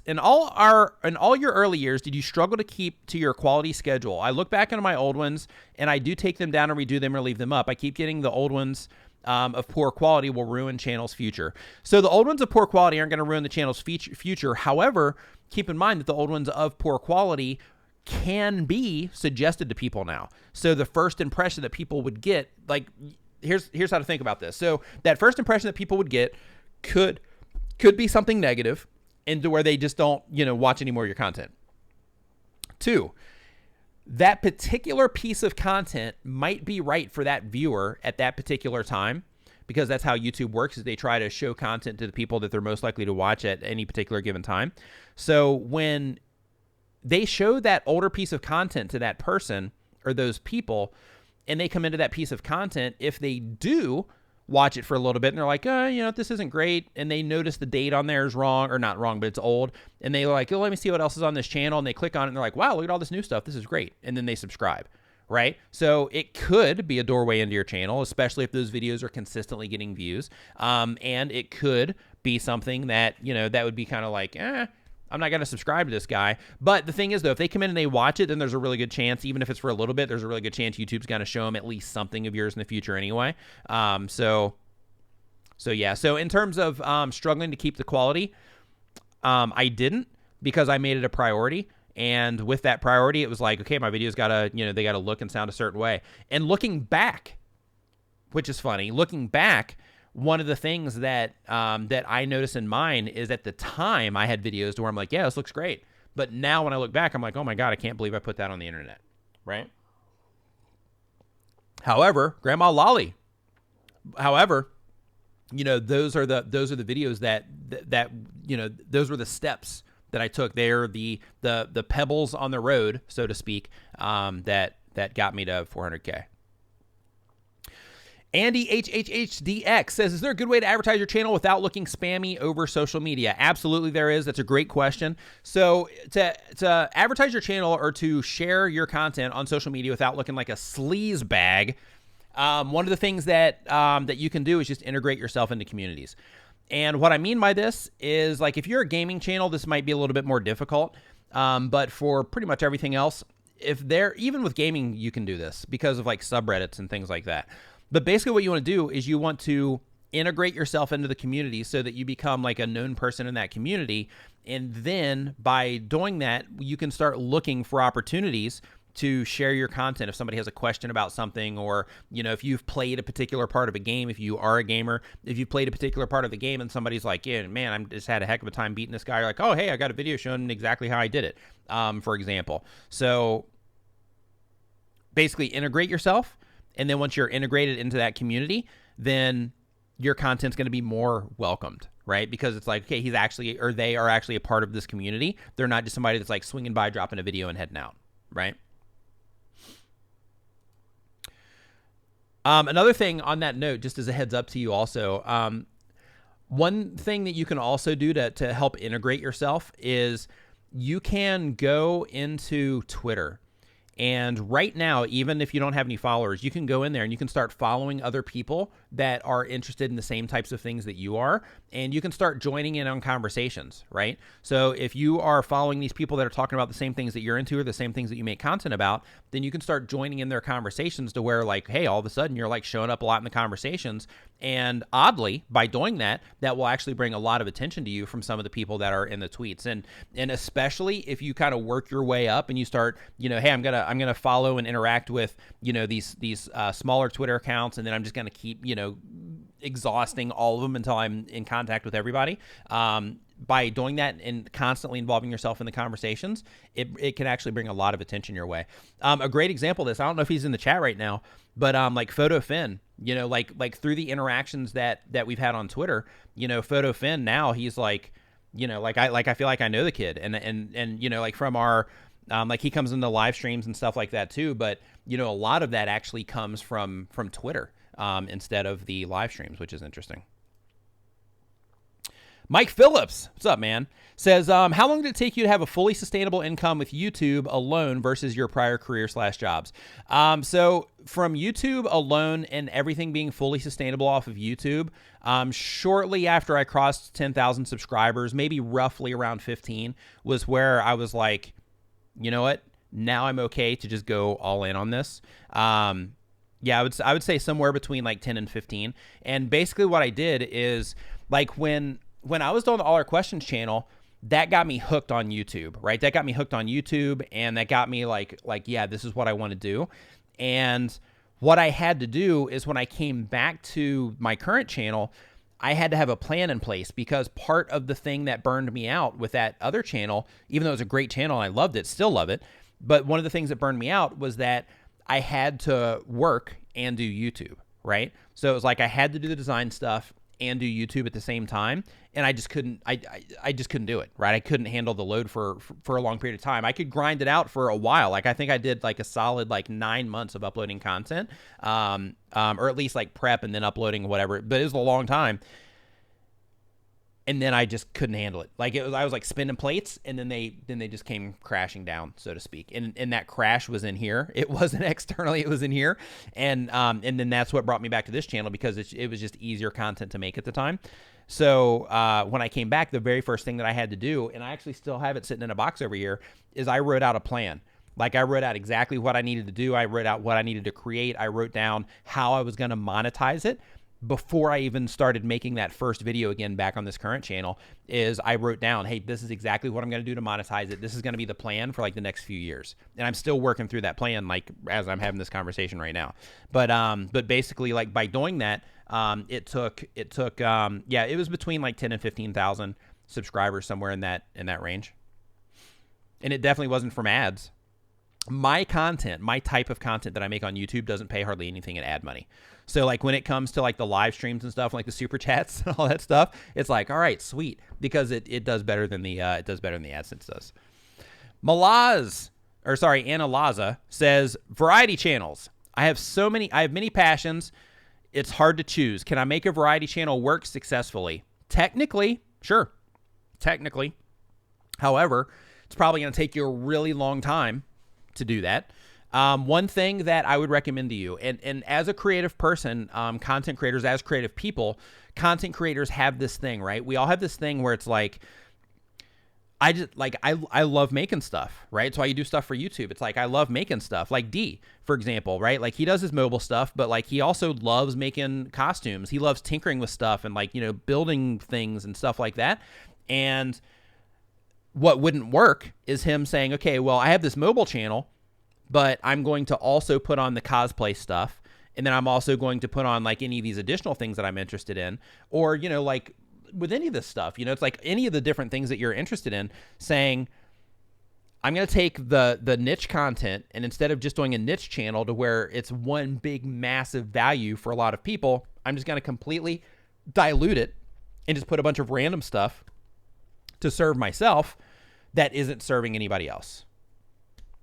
In all your early years, did you struggle to keep to your quality schedule? I look back into my old ones and I do take them down and redo them or leave them up. I keep getting the old ones of poor quality will ruin channel's future. So the old ones of poor quality aren't going to ruin the channel's future. However, keep in mind that the old ones of poor quality can be suggested to people now. So the first impression that people would get, like, here's how to think about this. So that first impression that people would get could be something negative, into where they just don't, watch any more of your content. 2, that particular piece of content might be right for that viewer at that particular time, because that's how YouTube works, is they try to show content to the people that they're most likely to watch at any particular given time. So when they show that older piece of content to that person or those people, and they come into that piece of content, if they do watch it for a little bit and they're like, this isn't great, and they notice the date on there is wrong, or not wrong, but it's old, and they're like, let me see what else is on this channel, and they click on it and they're like, wow, look at all this new stuff, this is great, and then they subscribe, right? So it could be a doorway into your channel, especially if those videos are consistently getting views, and it could be something that, that would be kind of like, I'm not going to subscribe to this guy. But the thing is, though, if they come in and they watch it, then there's a really good chance, even if it's for a little bit, there's a really good chance YouTube's going to show them at least something of yours in the future anyway. So yeah. So in terms of struggling to keep the quality, I didn't, because I made it a priority. And with that priority, it was like, okay, my videos got to, they got to look and sound a certain way. And looking back, which is funny, one of the things that that I notice in mine is, at the time I had videos to where I'm like, yeah, this looks great. But now when I look back, I'm like, oh my God, I can't believe I put that on the internet, right? However, Grandma Lolly. However, those are the videos that those were the steps that I took. They're the pebbles on the road, so to speak, that got me to 400K. Andy HHHDX says, is there a good way to advertise your channel without looking spammy over social media? Absolutely there is. That's a great question. So to advertise your channel or to share your content on social media without looking like a sleaze bag, One of the things that that you can do is just integrate yourself into communities. And what I mean by this is, like, if you're a gaming channel, this might be a little bit more difficult. But for pretty much everything else, even with gaming, you can do this because of like subreddits and things like that. But basically what you want to do is you want to integrate yourself into the community so that you become like a known person in that community. And then by doing that, you can start looking for opportunities to share your content. If somebody has a question about something, or, you know, if you've played a particular part of a game, if you are a gamer, if you've played a particular part of the game and somebody's like, yeah, man, I just had a heck of a time beating this guy. You're like, oh, hey, I got a video showing exactly how I did it, for example. So basically integrate yourself. And then once you're integrated into that community, then your content's going to be more welcomed, right? Because it's like, okay, they are actually a part of this community. They're not just somebody that's like swinging by, dropping a video and heading out, right? Another thing on that note, just as a heads up to you also, one thing that you can also do to help integrate yourself is you can go into Twitter. And right now, even if you don't have any followers, you can go in there and you can start following other people that are interested in the same types of things that you are. And you can start joining in on conversations, right? So if you are following these people that are talking about the same things that you're into or the same things that you make content about, then you can start joining in their conversations to where, like, hey, all of a sudden you're like showing up a lot in the conversations. And oddly, by doing that, that will actually bring a lot of attention to you from some of the people that are in the tweets. And especially if you kind of work your way up and you start, you know, hey, I'm gonna follow and interact with, you know, these smaller Twitter accounts, and then I'm just gonna keep, you know, exhausting all of them until I'm in contact with everybody. By doing that and constantly involving yourself in the conversations, it can actually bring a lot of attention your way. A great example of this, I don't know if he's in the chat right now, but like Photo Finn, you know, like through the interactions that we've had on Twitter, you know, Photo Finn now, he's like, you know, I feel like I know the kid, and you know, like from our like he comes into live streams and stuff like that too, but you know, a lot of that actually comes from Twitter instead of the live streams, which is interesting. Mike Phillips, what's up, man? Says, how long did it take you to have a fully sustainable income with YouTube alone versus your prior career/jobs? So from YouTube alone and everything being fully sustainable off of YouTube, shortly after I crossed 10,000 subscribers, maybe roughly around 15, was where I was like, you know what? Now I'm okay to just go all in on this. Yeah, I would say somewhere between like 10 and 15. And basically what I did is, like, when I was doing the All Our Questions channel, that got me hooked on YouTube, right? That got me hooked on YouTube, and that got me like, yeah, this is what I want to do. And what I had to do is, when I came back to my current channel, I had to have a plan in place, because part of the thing that burned me out with that other channel, even though it was a great channel and I loved it, still love it, but one of the things that burned me out was that I had to work and do YouTube, right? So it was like I had to do the design stuff and do YouTube at the same time, and I just couldn't. I just couldn't do it, right? I couldn't handle the load for a long period of time. I could grind it out for a while. Like, I think I did like a solid like 9 months of uploading content, or at least like prep and then uploading whatever. But it was a long time. And then I just couldn't handle it. Like, I was like spinning plates, and then they just came crashing down, so to speak. And that crash was in here. It wasn't externally, it was in here. And then that's what brought me back to this channel, because it was just easier content to make at the time. So when I came back, the very first thing that I had to do, and I actually still have it sitting in a box over here, is I wrote out a plan. Like, I wrote out exactly what I needed to do. I wrote out what I needed to create. I wrote down how I was going to monetize it. Before I even started making that first video again back on this current channel, is I wrote down, hey, this is exactly what I'm going to do to monetize it. This is going to be the plan for like the next few years. And I'm still working through that plan, like as I'm having this conversation right now. But basically, like, by doing that, it took yeah, it was between like 10 and 15,000 subscribers, somewhere in that range. And it definitely wasn't from ads. My content, my type of content that I make on YouTube doesn't pay hardly anything in ad money. So like, when it comes to like the live streams and stuff, like the super chats and all that stuff, it's like, all right, sweet, because it does better than the AdSense does. Anna Laza says, variety channels. I have many passions. It's hard to choose. Can I make a variety channel work successfully? Technically, sure. Technically. However, it's probably going to take you a really long time to do that. One thing that I would recommend to you, and as a creative person, content creators, as creative people, content creators have this thing, right? We all have this thing where it's like, I love making stuff, right? So I do stuff for YouTube. It's like, I love making stuff, like D, for example, right? Like, he does his mobile stuff, but like, he also loves making costumes. He loves tinkering with stuff and, like, you know, building things and stuff like that. And what wouldn't work is him saying, okay, well, I have this mobile channel, but I'm going to also put on the cosplay stuff. And then I'm also going to put on like any of these additional things that I'm interested in, or, you know, like with any of this stuff, you know, it's like any of the different things that you're interested in, saying, I'm going to take the niche content, and instead of just doing a niche channel to where it's one big massive value for a lot of people, I'm just going to completely dilute it and just put a bunch of random stuff to serve myself that isn't serving anybody else.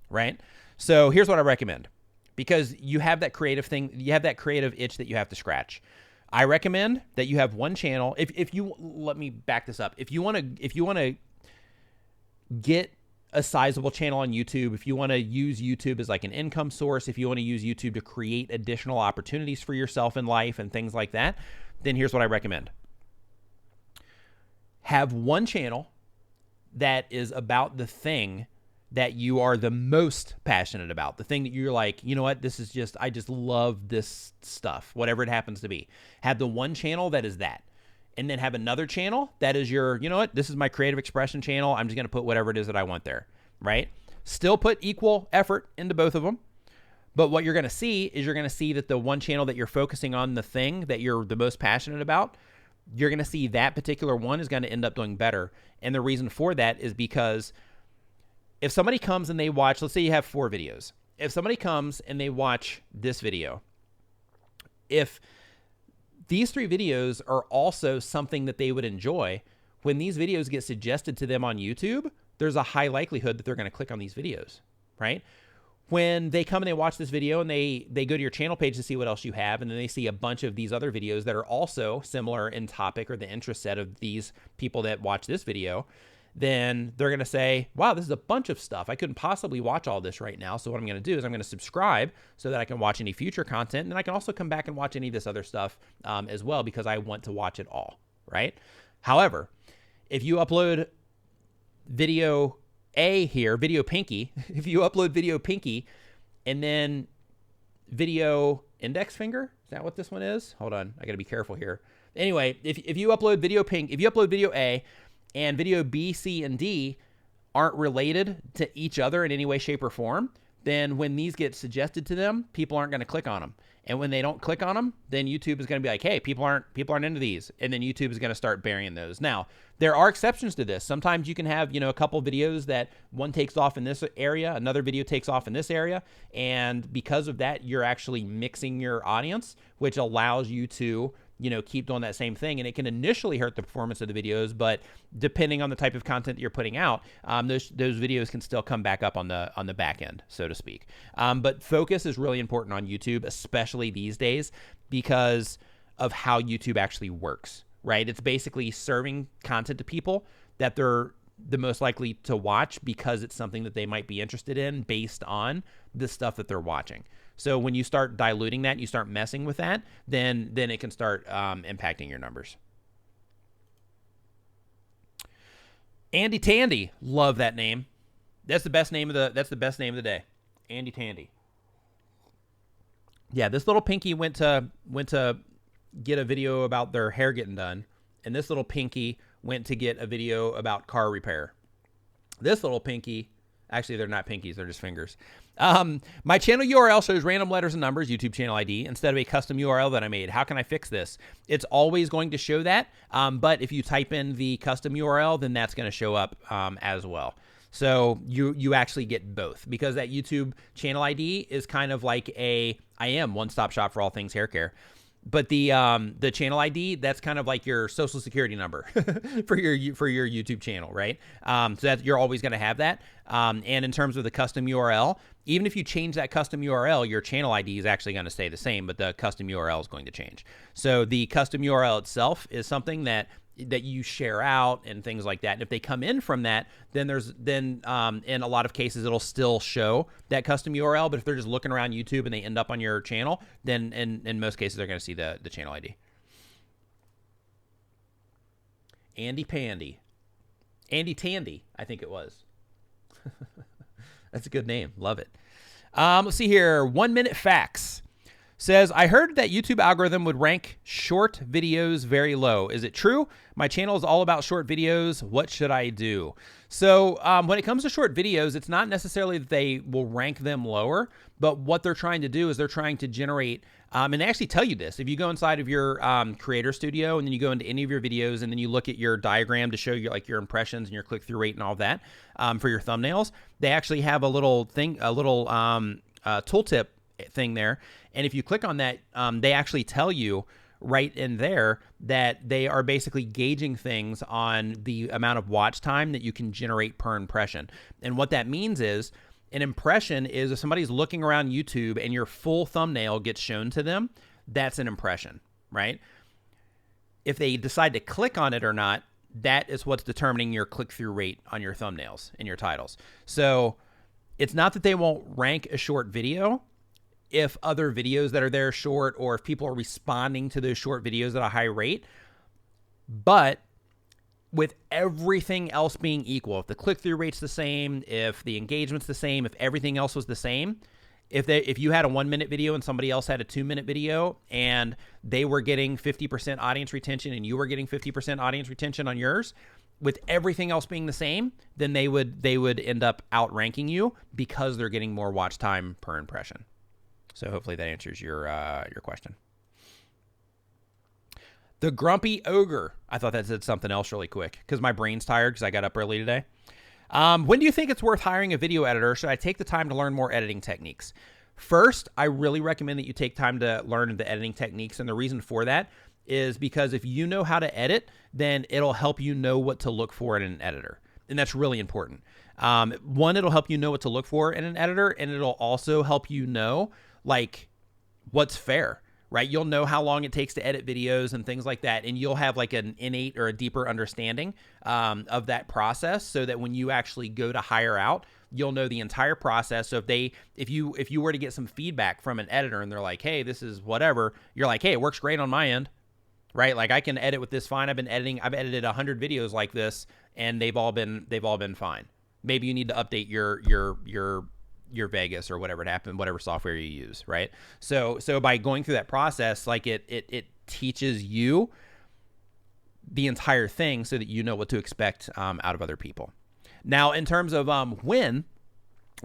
Right? So here's what I recommend, because you have that creative thing, you have that creative itch that you have to scratch. I recommend that you have one channel. If you let me back this up, if you want to get a sizable channel on YouTube, if you want to use YouTube as like an income source, if you want to use YouTube to create additional opportunities for yourself in life and things like that, then here's what I recommend. Have one channel that is about the thing that you are the most passionate about, the thing that you're like, you know what, this is just, I just love this stuff, whatever it happens to be. Have the one channel that is that. And then have another channel that is your, you know what, this is my creative expression channel. I'm just going to put whatever it is that I want there, right? Still put equal effort into both of them. But what you're going to see is you're going to see that the one channel that you're focusing on, the thing that you're the most passionate about, you're going to see that particular one is going to end up doing better. And the reason for that is because if somebody comes and they watch, let's say you have 4 videos. If somebody comes and they watch this video, if these 3 videos are also something that they would enjoy, when these videos get suggested to them on YouTube, there's a high likelihood that they're going to click on these videos, right? When they come and they watch this video and they go to your channel page to see what else you have, and then they see a bunch of these other videos that are also similar in topic or the interest set of these people that watch this video, then they're going to say, wow, this is a bunch of stuff. I couldn't possibly watch all this right now. So what I'm going to do is I'm going to subscribe so that I can watch any future content. And I can also come back and watch any of this other stuff as well, because I want to watch it all, right? However, if you upload video A here, video Pinky, if you upload video Pinky and then video index finger, is that what this one is? Hold on. I got to be careful here. Anyway, if you upload video Pink, if you upload video A, and video B, C, and D aren't related to each other in any way, shape, or form, then when these get suggested to them, people aren't going to click on them. And when they don't click on them, then YouTube is going to be like, hey, people aren't into these. And then YouTube is going to start burying those. Now, there are exceptions to this. Sometimes you can have, you know, a couple videos that one takes off in this area, another video takes off in this area. And because of that, you're actually mixing your audience, which allows you to, you know, keep doing that same thing. And it can initially hurt the performance of the videos, but depending on the type of content that you're putting out, those videos can still come back up on the back end, so to speak. But focus is really important on YouTube, especially these days, because of how YouTube actually works, right? It's basically serving content to people that they're the most likely to watch because it's something that they might be interested in based on the stuff that they're watching. So when you start diluting that, you start messing with that, then it can start impacting your numbers. Andy Tandy, love that name. That's the best name of the day. Andy Tandy. Yeah, this little Pinky went to get a video about their hair getting done, and this little Pinky went to get a video about car repair. This little Pinky, actually they're not pinkies, they're just fingers. My channel URL shows random letters and numbers, YouTube channel ID, instead of a custom URL that I made. How can I fix this? It's always going to show that, but if you type in the custom URL, then that's going to show up as well. So you actually get both, because that YouTube channel ID is kind of like I am one-stop shop for all things hair care. But the channel ID, that's kind of like your social security number for your YouTube channel, right? So that you're always going to have that. And in terms of the custom URL, even if you change that custom URL, your channel ID is actually going to stay the same, but the custom URL is going to change. So the custom URL itself is something that that you share out and things like that. And if they come in from that, then in a lot of cases it'll still show that custom URL. But if they're just looking around YouTube and they end up on your channel, then in most cases they're going to see the channel ID. Andy Pandy. Andy Tandy, I think it was. That's a good name. Love it. Let's see here. 1 Minute Facts says, I heard that YouTube algorithm would rank short videos very low. Is it true? My channel is all about short videos. What should I do? So when it comes to short videos, it's not necessarily that they will rank them lower, but what they're trying to do is they're trying to generate, and they actually tell you this. If you go inside of your creator studio and then you go into any of your videos and then you look at your diagram to show you like your impressions and your click-through rate and all that for your thumbnails, they actually have a little thing, a little tooltip thing there. And if you click on that, they actually tell you right in there that they are basically gauging things on the amount of watch time that you can generate per impression. And what that means is an impression is if somebody's looking around YouTube and your full thumbnail gets shown to them, that's an impression, right? If they decide to click on it or not, that is what's determining your click-through rate on your thumbnails and your titles. So it's not that they won't rank a short video if other videos that are there short, or if people are responding to those short videos at a high rate. But with everything else being equal, if the click-through rate's the same, if the engagement's the same, if everything else was the same, if you had a 1 minute video and somebody else had a 2 minute video and they were getting 50% audience retention and you were getting 50% audience retention on yours, with everything else being the same, then they would end up outranking you because they're getting more watch time per impression. So hopefully that answers your question. The Grumpy Ogre. I thought that said something else really quick because my brain's tired because I got up early today. When do you think it's worth hiring a video editor? Should I take the time to learn more editing techniques? First, I really recommend that you take time to learn the editing techniques. And the reason for that is because if you know how to edit, then it'll help you know what to look for in an editor. And that's really important. One, it'll help you know what to look for in an editor, and it'll also help you know like what's fair, right? You'll know how long it takes to edit videos and things like that. And you'll have like an innate or a deeper understanding of that process, so that when you actually go to hire out, you'll know the entire process. So if you were to get some feedback from an editor and they're like, hey, this is whatever, you're like, hey, it works great on my end, right? Like I can edit with this fine. I've edited 100 videos like this and they've all been fine. Maybe you need to update your Vegas or whatever it happened, whatever software you use, right? So by going through that process, like it teaches you the entire thing so that you know what to expect out of other people. Now, in terms of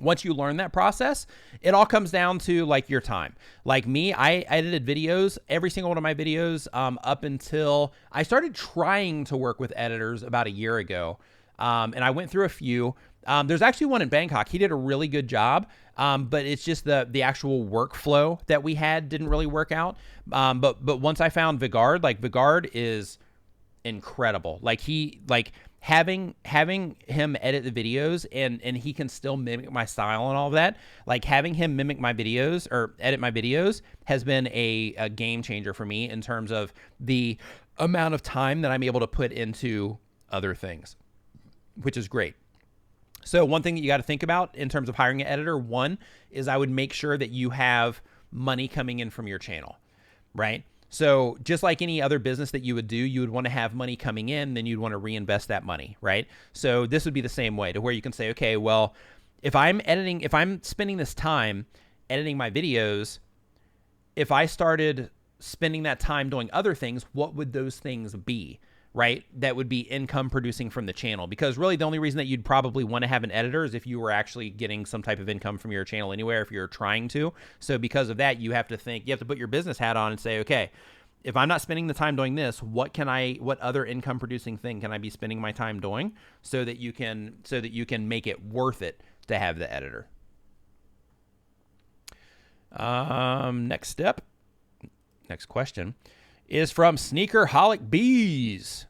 once you learn that process, it all comes down to like your time. Like me, I edited videos, every single one of my videos up until I started trying to work with editors about a year ago. And I went through a few. There's actually one in Bangkok. He did a really good job, but it's just the actual workflow that we had didn't really work out. But once I found Vigard, like Vigard is incredible. Like having him edit the videos and he can still mimic my style and all of that. Like having him mimic my videos or edit my videos has been a game changer for me in terms of the amount of time that I'm able to put into other things, which is great. So one thing that you got to think about in terms of hiring an editor, one is I would make sure that you have money coming in from your channel, right? So just like any other business that you would do, you would want to have money coming in, then you'd want to reinvest that money, right? So this would be the same way, to where you can say, okay, well, if I'm spending this time editing my videos, if I started spending that time doing other things, what would those things be? Right? That would be income producing from the channel, because really the only reason that you'd probably want to have an editor is if you were actually getting some type of income from your channel anywhere, if you're trying to. So because of that, you have to put your business hat on and say, okay, if I'm not spending the time doing this, what other income producing thing can I be spending my time doing so that you can make it worth it to have the editor? Next question is from Sneakerholic Bees.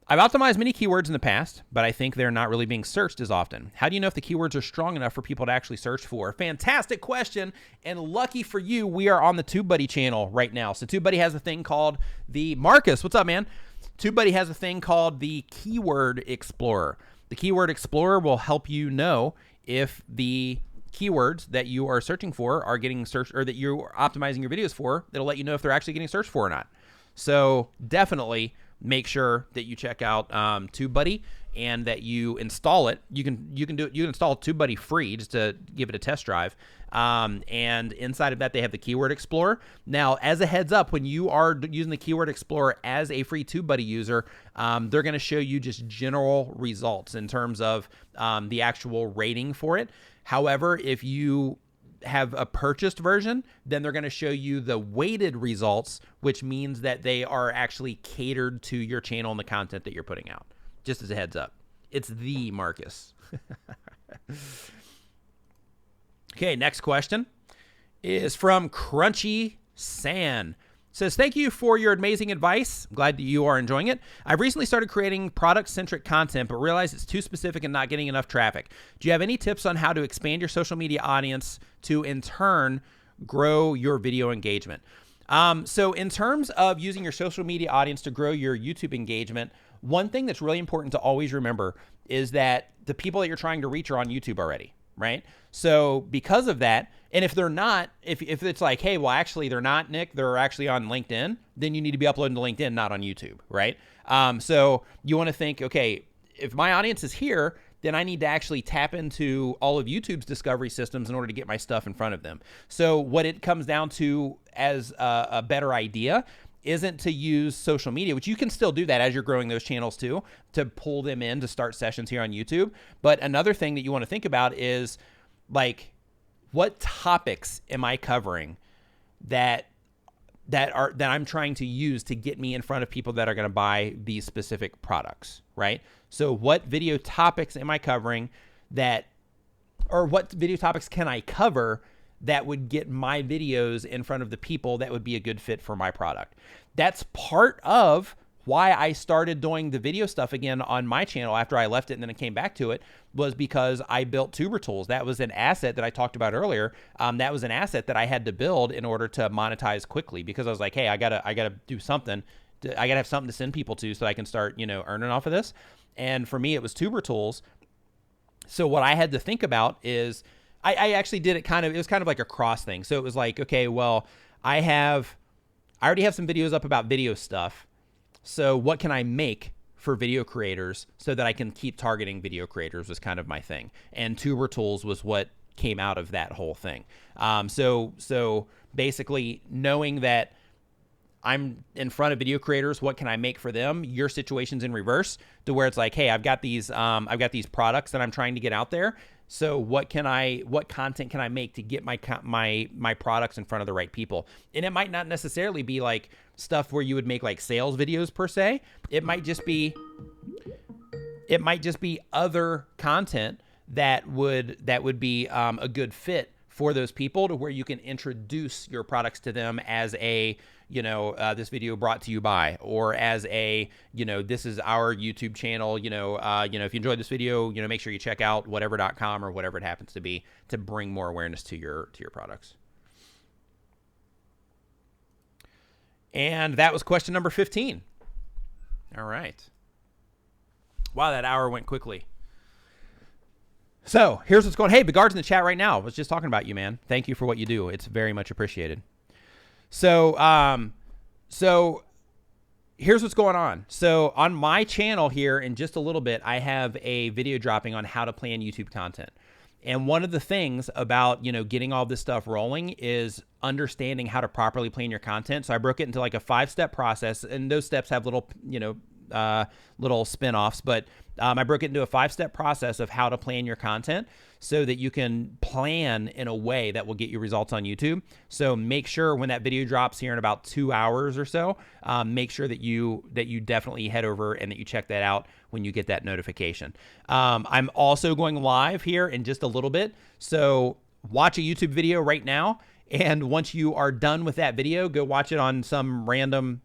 I've optimized many keywords in the past, but I think they're not really being searched as often. How do you know if the keywords are strong enough for people to actually search for? Fantastic question. And lucky for you, we are on the TubeBuddy channel right now. So TubeBuddy has a thing called the Marcus. What's up, man? TubeBuddy has a thing called the Keyword Explorer. The Keyword Explorer will help you know if the keywords that you are searching for are getting searched, or that you're optimizing your videos for. It'll let you know if they're actually getting searched for or not. So definitely make sure that you check out TubeBuddy and that you install it. You can do it. You can install TubeBuddy free just to give it a test drive. And inside of that, they have the Keyword Explorer. Now, as a heads up, when you are using the Keyword Explorer as a free TubeBuddy user, they're going to show you just general results in terms of the actual rating for it. However, if you have a purchased version, then they're going to show you the weighted results, which means that they are actually catered to your channel and the content that you're putting out. Just as a heads up. It's the Marcus. Okay, next question is from Crunchy San. Says, thank you for your amazing advice. I'm glad that you are enjoying it. I've recently started creating product-centric content, but realized it's too specific and not getting enough traffic. Do you have any tips on how to expand your social media audience to, in turn, grow your video engagement? So in terms of using your social media audience to grow your YouTube engagement, one thing that's really important to always remember is that the people that you're trying to reach are on YouTube already, right? So because of that, and if they're not, if it's like, hey, well, actually they're not, Nick, they're actually on LinkedIn, then you need to be uploading to LinkedIn, not on YouTube, right? So you want to think, okay, if my audience is here, then I need to actually tap into all of YouTube's discovery systems in order to get my stuff in front of them. So what it comes down to as a better idea isn't to use social media, which you can still do that as you're growing those channels too, to pull them in to start sessions here on YouTube. But another thing that you want to think about is, like, what topics am I covering that I'm trying to use to get me in front of people that are going to buy these specific products, right? So what video topics am I covering or what video topics can I cover that would get my videos in front of the people that would be a good fit for my product? That's part of why I started doing the video stuff again on my channel after I left it and then I came back to it, was because I built Tuber Tools. That was an asset that I talked about earlier. That was an asset that I had to build in order to monetize quickly, because I was like, hey, I gotta do something. I gotta have something to send people to so I can start, earning off of this. And for me, it was Tuber Tools. So what I had to think about is, I actually did it was kind of like a cross thing. So it was like, okay, well, I already have some videos up about video stuff. So what can I make for video creators so that I can keep targeting video creators was kind of my thing. And Tuber Tools was what came out of that whole thing. So basically knowing that I'm in front of video creators, what can I make for them? Your situation's in reverse, to where it's like, hey, I've got these products that I'm trying to get out there. So what content can I make to get my products in front of the right people? And it might not necessarily be like stuff where you would make like sales videos per se. It might just be other content that would be a good fit for those people, to where you can introduce your products to them as a, this video brought to you by, or as a, this is our YouTube channel, if you enjoyed this video, make sure you check out whatever.com or whatever it happens to be, to bring more awareness to your products. And that was question number 15. All right. Wow, that hour went quickly. So here's what's going on. Hey, Bigard's in the chat right now. I was just talking about you, man. Thank you for what you do. It's very much appreciated. So here's what's going on. So on my channel here, in just a little bit, I have a video dropping on how to plan YouTube content. And one of the things about, getting all this stuff rolling is understanding how to properly plan your content. So I broke it into like a 5-step process, and those steps have little, little spin-offs, but I broke it into a 5-step process of how to plan your content so that you can plan in a way that will get you results on YouTube. So make sure when that video drops here in about 2 hours or so, make sure that you definitely head over and that you check that out when you get that notification. I'm also going live here in just a little bit. So watch a YouTube video right now. And once you are done with that video, go watch it on some random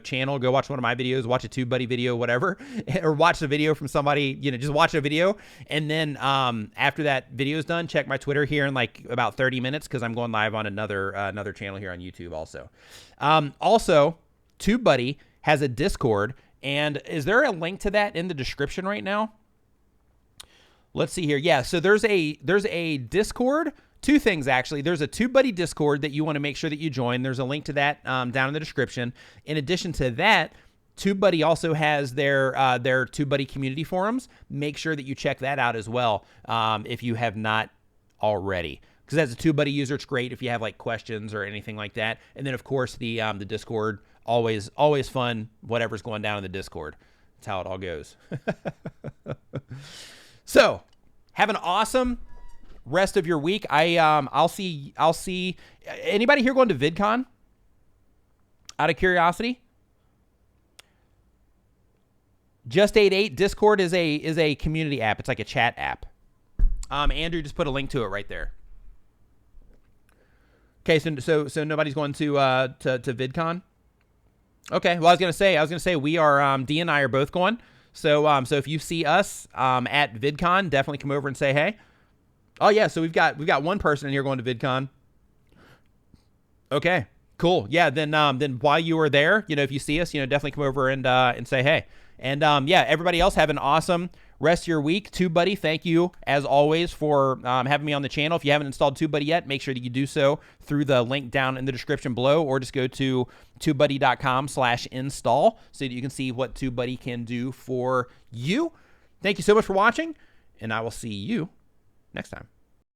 channel, go watch one of my videos, watch a TubeBuddy video, whatever, or watch a video from somebody, just watch a video. And then after that video is done, check my Twitter here in like about 30 minutes because I'm going live on another channel here on YouTube also. Also, TubeBuddy has a Discord, and is there a link to that in the description right now? Let's see here. Yeah, so there's a Discord. Two things, actually. There's a TubeBuddy Discord that you want to make sure that you join. There's a link to that down in the description. In addition to that, TubeBuddy also has their TubeBuddy community forums. Make sure that you check that out as well if you have not already. Because as a TubeBuddy user, it's great if you have like questions or anything like that. And then, of course, the Discord, always fun, whatever's going down in the Discord. That's how it all goes. So, have an awesome rest of your week. I'll see anybody here going to VidCon out of curiosity? Just 88 Discord is a community app. It's like a chat app. Andrew just put a link to it right there. Okay, so nobody's going to VidCon. Okay, well I was gonna say we are Dee and I are both going. So if you see us at VidCon, definitely come over and say hey. Oh yeah, so we've got one person in here going to VidCon. Okay, cool. Yeah, then while you are there, if you see us, definitely come over and say hey. And yeah, everybody else have an awesome rest of your week. TubeBuddy, thank you as always for having me on the channel. If you haven't installed TubeBuddy yet, make sure that you do so through the link down in the description below, or just go to tubebuddy.com/install so that you can see what TubeBuddy can do for you. Thank you so much for watching, and I will see you next time.